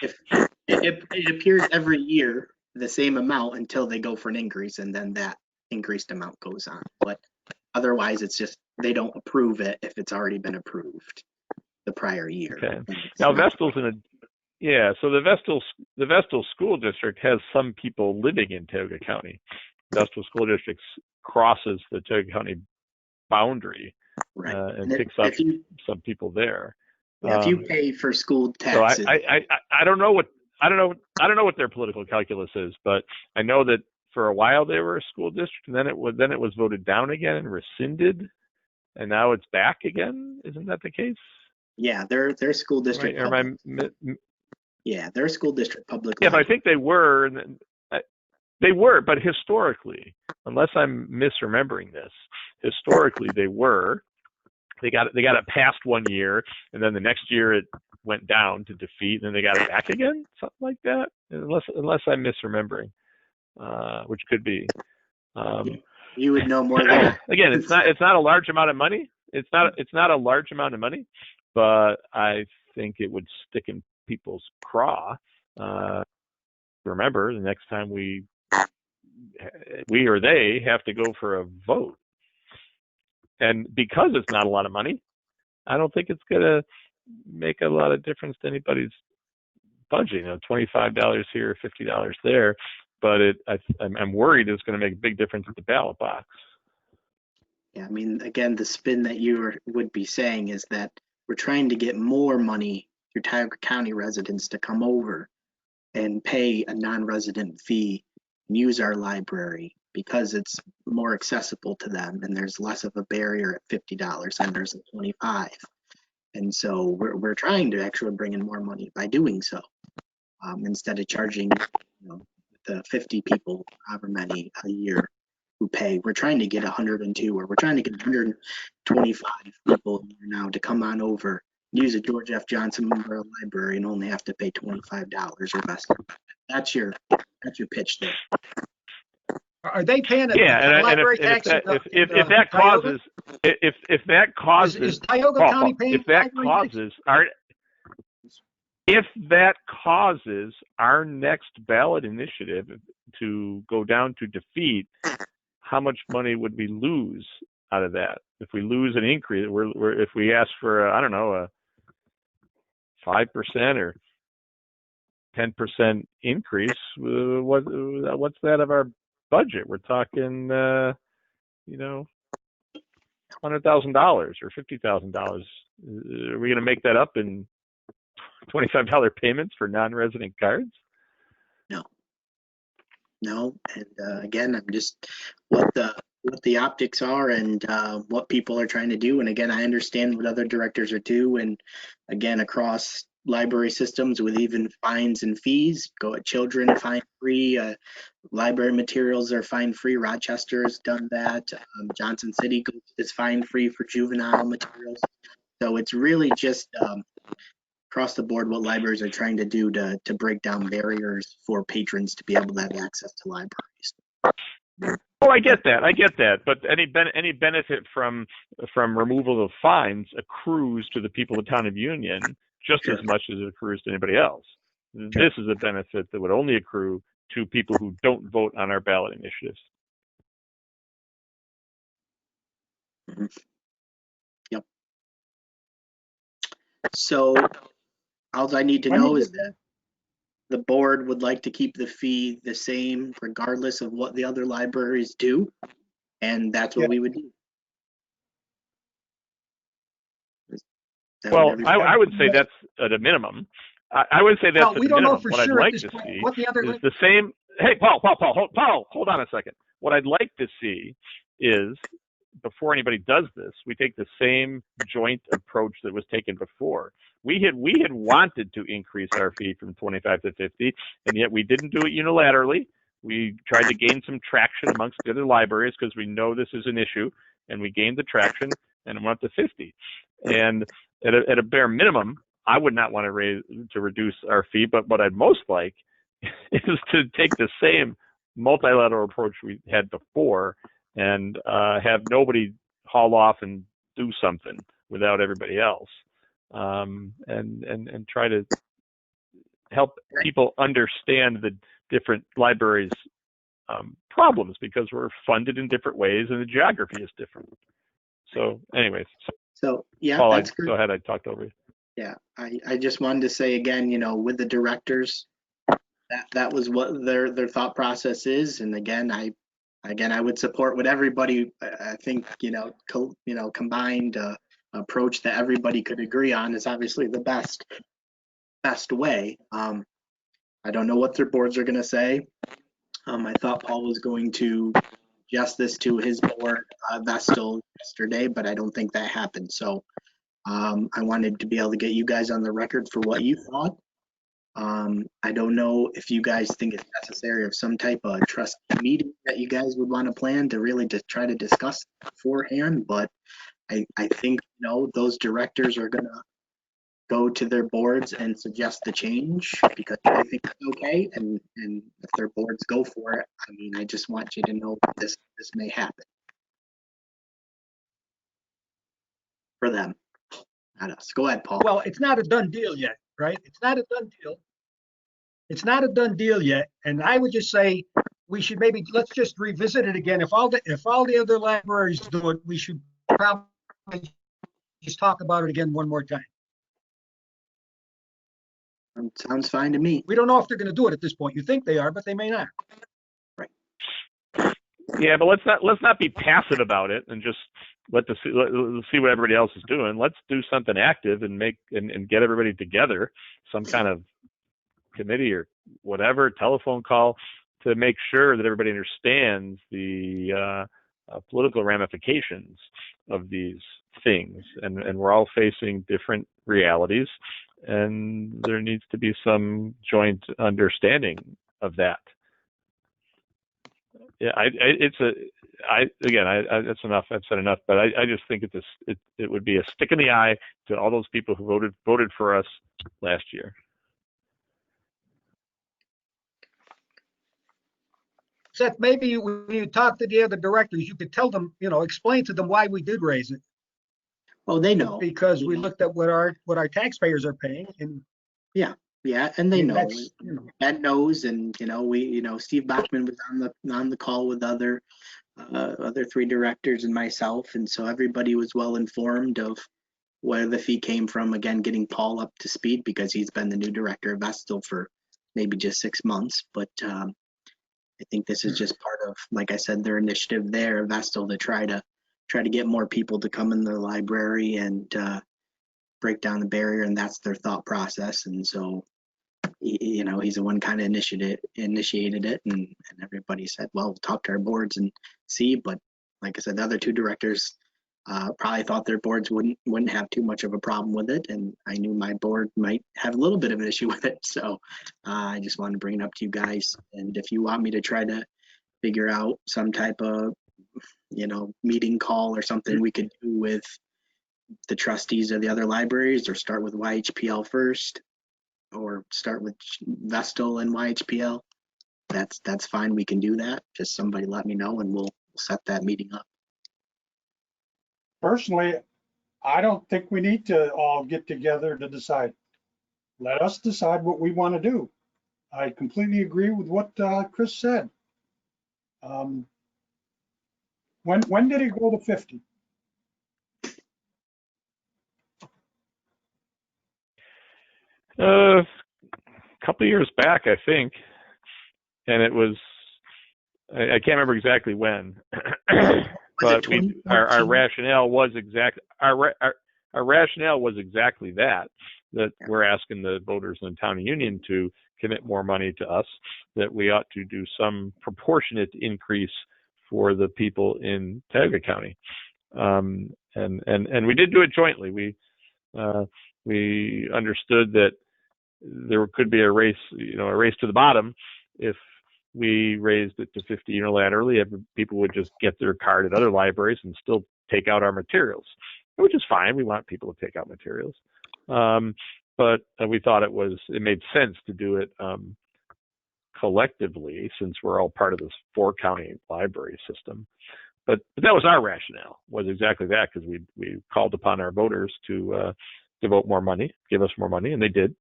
If it appears every year the same amount until they go for an increase, and then that increased amount goes on. But otherwise, it's just they don't approve it if it's already been approved the prior year. Okay. Now Vestal's in a so the Vestal school district has some people living in Tioga County. Vestal school district crosses the Tioga County boundary, right. And picks up some people there. Yeah, if you pay for school taxes, so I don't know what their political calculus is, but I know that for a while they were a school district, and then it was voted down again and rescinded, and now it's back again. Isn't that the case? Yeah, they're school district. Right. Yeah, they're a school district public. Yeah, but I think they were. They were, but historically, unless I'm misremembering this, historically they were. They got it passed one year, and then the next year it went down to defeat, and then they got it back again, something like that. Unless I'm misremembering, which could be. You would know more than again. It's not a large amount of money. It's not a large amount of money, but I think it would stick in people's craw. Remember, the next time we or they have to go for a vote. And because it's not a lot of money, I don't think it's going to make a lot of difference to anybody's budget. You know, $25 here, $50 there. But I'm worried it's going to make a big difference at the ballot box. Yeah, I mean, again, the spin that you would be saying is that we're trying to get more money through Tioga County residents to come over and pay a non-resident fee and use our library because it's more accessible to them, and there's less of a barrier at $50 and there's a $25. And so we're trying to actually bring in more money by doing so, instead of charging the 50 people, however many a year, who pay. We're trying to get 102, or we're trying to get 125 people now to come on over, use a George F. Johnson Memorial Library, and only have to pay $25 or less. That's your pitch there. Are they paying a and library if tax? If that causes is Tioga County paying if that causes our next ballot initiative to go down to defeat, how much money would we lose out of that. If we lose an increase, if we ask for I don't know, a 5% or 10% increase, what's that of our budget? We're talking, you know, $100,000 or $50,000. Are we going to make that up in $25 payments for non-resident cards? No, and again, I'm just what the optics are and what people are trying to do. And again, I understand what other directors are doing. And again, across library systems with even fines and fees, go at children fine free, library materials are fine free. Rochester has done that. Johnson City is fine free for juvenile materials. So it's really just across the board what libraries are trying to do to break down barriers for patrons to be able to have access to libraries. Oh, I get that. But any benefit from removal of fines accrues to the people of the town of Union just as much as it accrues to anybody else. This is a benefit that would only accrue to people who don't vote on our ballot initiatives. Mm-hmm. Yep. So all I need to know is that the board would like to keep the fee the same regardless of what the other libraries do, and that's what we would do. Well, I would say that's at a minimum. I would say that's at we a don't know minimum. for What I'd sure at like this to point see what the other is the same. Hey, Paul, hold on a second. What I'd like to see is, before anybody does this, we take the same joint approach that was taken before. We had wanted to increase our fee from 25 to 50, and yet we didn't do it unilaterally. We tried to gain some traction amongst the other libraries because we know this is an issue, and we gained the traction and went up to 50. And at a bare minimum, I would not want to reduce our fee, but what I'd most like is to take the same multilateral approach we had before and have nobody haul off and do something without everybody else, and try to help people understand the different libraries' problems, because we're funded in different ways and the geography is different. So anyways, so yeah, Paul, that's great. Go ahead. I talked over you. Yeah, I just wanted to say again, with the directors, that was what their thought process is. And again, I would support what everybody, I think, combined approach that everybody could agree on is obviously the best way. I don't know what their boards are going to say. I thought Paul was going to suggest this to his board, Vestal, yesterday, but I don't think that happened. So I wanted to be able to get you guys on the record for what you thought. I don't know if you guys think it's necessary of some type of trustee meeting that you guys would want to plan to really try to discuss beforehand, but I think, those directors are going to go to their boards and suggest the change because they think it's okay. And if their boards go for it, I mean, I just want you to know this may happen for them, not us. Go ahead, Paul. Well, it's not a done deal yet, right? It's not a done deal. It's not a done deal yet. And I would just say we should let's just revisit it again. If all the other libraries do it, we should probably just talk about it again one more time. Sounds fine to me. We don't know if they're going to do it at this point. You think they are, but they may not. Right. Yeah, but let's not be passive about it and just let's see what everybody else is doing. Let's do something active and get everybody together, some kind of committee or whatever, telephone call, to make sure that everybody understands the political ramifications of these things. And we're all facing different realities, and there needs to be some joint understanding of that. Yeah, that's enough. I've said enough, but I just think it would be a stick in the eye to all those people who voted for us last year. Seth, maybe when you talk to the other directors, you could tell them, explain to them why we did raise it. Oh, they know. Because we looked at what our taxpayers are paying, and yeah, and they know. You know. Ed knows, and Steve Bachman was on the call with other other 3 directors and myself. And so everybody was well informed of where the fee came from. Again, getting Paul up to speed because he's been the new director of Vestal for maybe just 6 months. But I think this is just part of, like I said, their initiative there, Vestal, to try to get more people to come in the library and break down the barrier. And that's their thought process. And so, you know, he's the one kind of initiated it, and everybody said, well, we'll talk to our boards and see. But like I said, the other 2 directors probably thought their boards wouldn't have too much of a problem with it, and I knew my board might have a little bit of an issue with it. So I just wanted to bring it up to you guys. And if you want me to try to figure out some type of, you know, meeting call or something we could do with the trustees of the other libraries, or start with YHPL first, or start with Vestal and YHPL, that's fine. We can do that. Just somebody let me know and we'll set that meeting up. Personally, I don't think we need to all get together to decide. Let us decide what we want to do. I completely agree with what Chris said. When did it go to 50? A couple of years back, I think, and it was, I can't remember exactly when, but our rationale was our rationale was exactly that we're asking the voters in the town of Union to commit more money to us, that we ought to do some proportionate increase for the people in Tioga County, and we did do it jointly. We understood that there could be a race to the bottom if we raised it to 50 unilaterally. People would just get their card at other libraries and still take out our materials, which is fine. We want people to take out materials, but we thought it made sense to do it collectively, since we're all part of this 4-county library system. But that was our rationale, was exactly that, because we called upon our voters to devote more money, give us more money, and they did.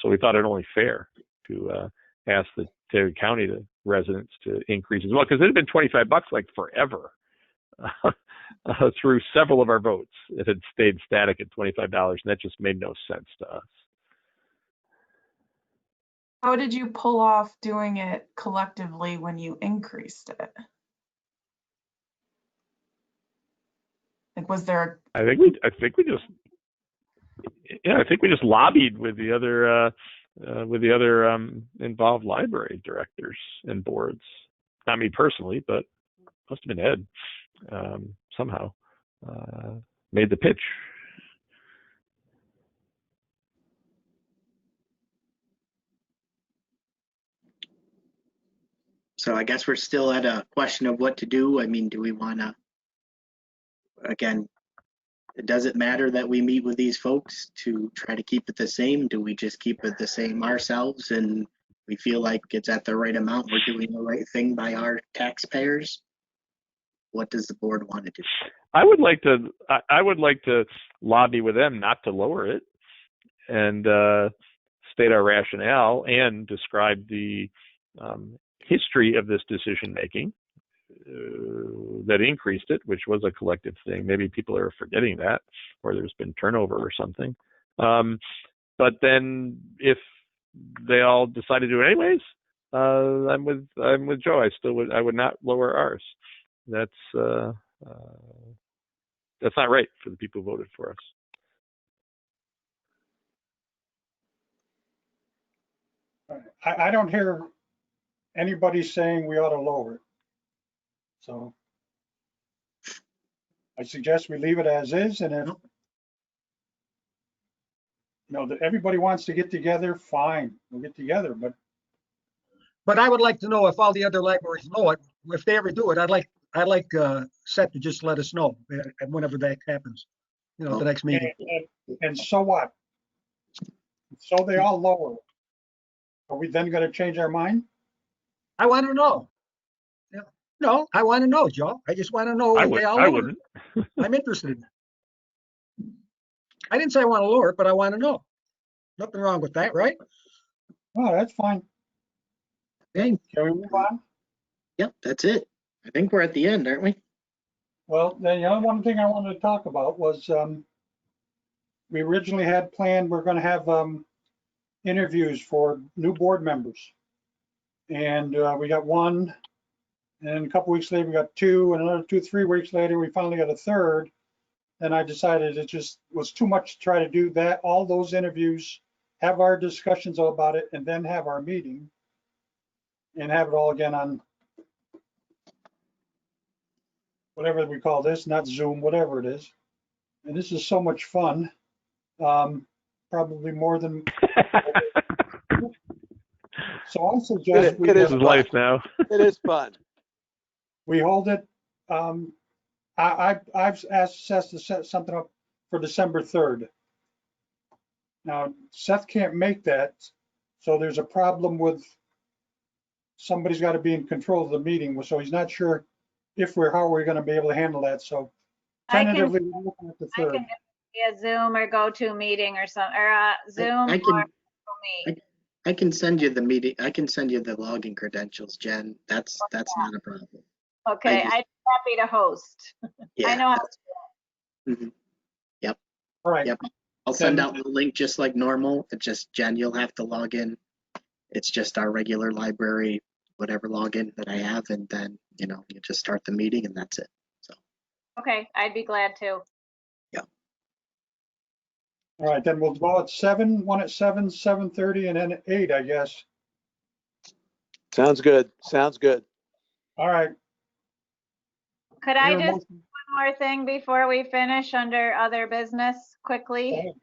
So we thought it only fair to ask the Tioga County residents to increase as well, because it had been $25 like forever. Through several of our votes, it had stayed static at $25, and that just made no sense to us. How did you pull off doing it collectively when you increased it? Like, was there? I think we just lobbied with the other involved library directors and boards. Not me personally, but must have been Ed. Somehow made the pitch. So I guess we're still at a question of what to do. I mean, do we want to, again, does it matter that we meet with these folks to try to keep it the same? Do we just keep it the same ourselves and we feel like it's at the right amount, we're doing the right thing by our taxpayers? What does the board want to do? I would like to lobby with them not to lower it, and state our rationale and describe the history of this decision making that increased it, which was a collective thing. Maybe people are forgetting that, or there's been turnover or something. But then if they all decide to do it anyways, I'm with Joe. I would not lower ours. That's not right for the people who voted for us. I don't hear anybody saying we ought to lower it. So I suggest we leave it as is, and if that everybody wants to get together, fine, we'll get together. But I would like to know if all the other libraries know it. If they ever do it, I'd like Seth to just let us know whenever that happens. The next meeting. And so what? So they all lower it. Are we then going to change our mind? I want to know. No, I want to know, Joe. I just want to know if they all lower it. I'm interested. I didn't say I want to lower it, but I want to know. Nothing wrong with that, right? Oh, that's fine. Okay. Can we move on? Yep, that's it. I think we're at the end, aren't we? Well, then the other one thing I wanted to talk about was, we originally had planned, we're gonna have, interviews for new board members. And, we got one, and a couple weeks later, we got two, and another 2, 3 weeks later, we finally got a third. And I decided it just was too much to try to do that, all those interviews, have our discussions about it, and then have our meeting. And have it all again on whatever we call this, not Zoom, whatever it is. And this is so much fun. Probably more than, so I suggest This is life now. It is fun. we hold it. I've asked Seth to set something up for December 3rd. Now, Seth can't make that, so there's a problem with somebody's got to be in control of the meeting, so he's not sure if how we're going to be able to handle that. So I can- tentatively, we're looking at the I 3rd. can do a Zoom or GoToMeeting or some, or a Zoom I or can, Google Meet. I can send you the meeting. I can send you the login credentials, Jen. That's not a problem. Okay, just- I'm happy to host. I Yeah. know how to Mhm. All right. Yep. I'll send Then- out the link just like normal. It's just, Jen, you'll have to log in. It's just our regular library, whatever login that I have, and then, you just start the meeting and that's it. Okay, I'd be glad to. All right, then we'll go at 7, one at 7, 7:30, and then at 8, I guess. Sounds good. Sounds good. All right. Could I Your just, motion- one more thing before we finish under other business quickly?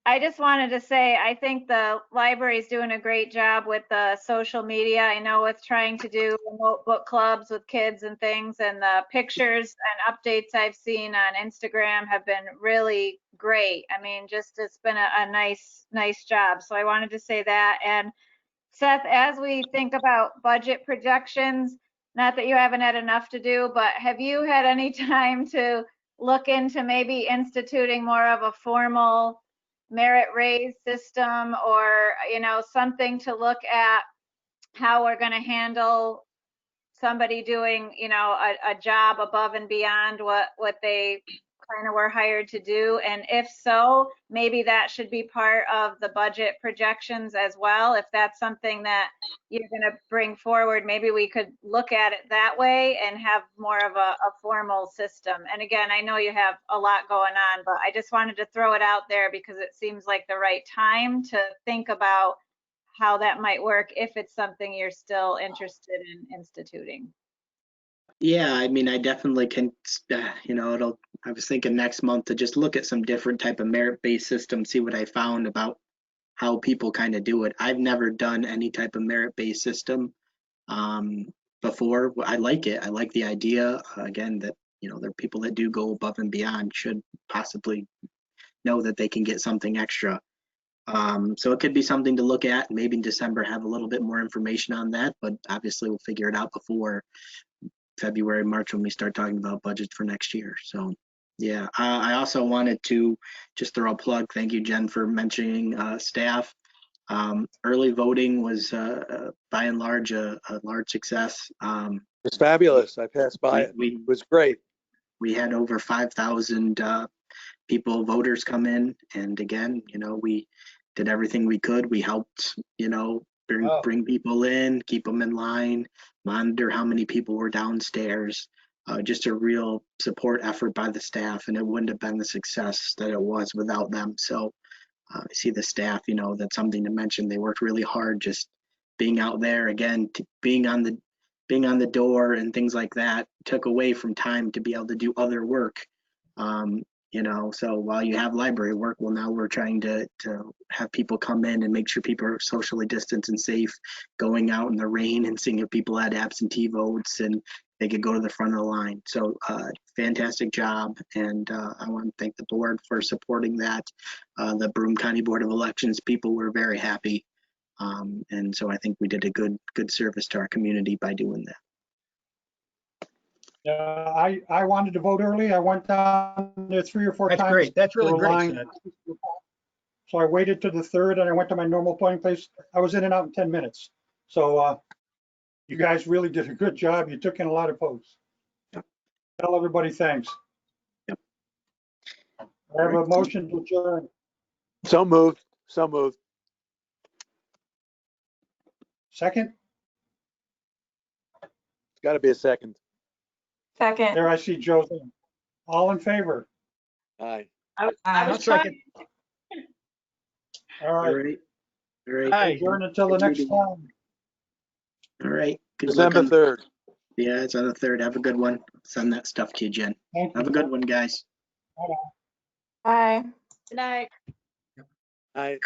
I just wanted to say, I think the library's doing a great job with the social media. I know with trying to do remote book clubs with kids and things, and the pictures and updates I've seen on Instagram have been really great. I mean, just it's been a nice job. So I wanted to say that. And Seth, as we think about budget projections, not that you haven't had enough to do, but have you had any time to look into maybe instituting more of a formal merit raise system, or something to look at how we're going to handle somebody doing a job above and beyond what they kind of were hired to do? And if so, maybe that should be part of the budget projections as well. If that's something that you're going to bring forward, maybe we could look at it that way and have more of a formal system. And again, I know you have a lot going on, but I just wanted to throw it out there because it seems like the right time to think about how that might work if it's something you're still interested in instituting. Yeah, I mean, I definitely can, I was thinking next month to just look at some different type of merit-based system, see what I found about how people kind of do it. I've never done any type of merit-based system before. I like it. I like the idea, again, that, there are people that do go above and beyond should possibly know that they can get something extra. So it could be something to look at. Maybe in December have a little bit more information on that, but obviously we'll figure it out before February, March, when we start talking about budgets for next year. So yeah, I also wanted to just throw a plug. Thank you, Jen, for mentioning staff. Early voting was by and large a large success. It's fabulous. I passed by it. We It was great. we had over 5,000 voters come in, and again, we did everything we could. We helped, bring people in, keep them in line, monitor how many people were downstairs. Just a real support effort by the staff, and it wouldn't have been the success that it was without them. So I see the staff, that's something to mention. They worked really hard, just being out there again, being on the door and things like that took away from time to be able to do other work. So while you have library work, well, now we're trying to have people come in and make sure people are socially distanced and safe, going out in the rain and seeing if people had absentee votes and they could go to the front of the line. So fantastic job. And I want to thank the board for supporting that. The Broome County Board of Elections people were very happy. And so I think we did a good service to our community by doing that. I wanted to vote early. I went down there 3 or 4 That's times. great. That's really There were great, lines. Seth. So I waited to the 3rd and I went to my normal polling place. I was in and out in 10 minutes. So You guys really did a good job. You took in a lot of votes. Tell everybody thanks. Yep. I have a motion to adjourn. So moved. So moved. Second? It's got to be a second. Second. There I see Joe's in. All in favor? Aye. I I'll was trying, second. All All right, right. All right. Aye. adjourn until the next time. All right. Good luck December on- 3rd. Yeah, it's on the 3rd. Have a good one. Send that stuff to you, Jen. Thank Have a you. good one, guys. Bye. good night. Aye.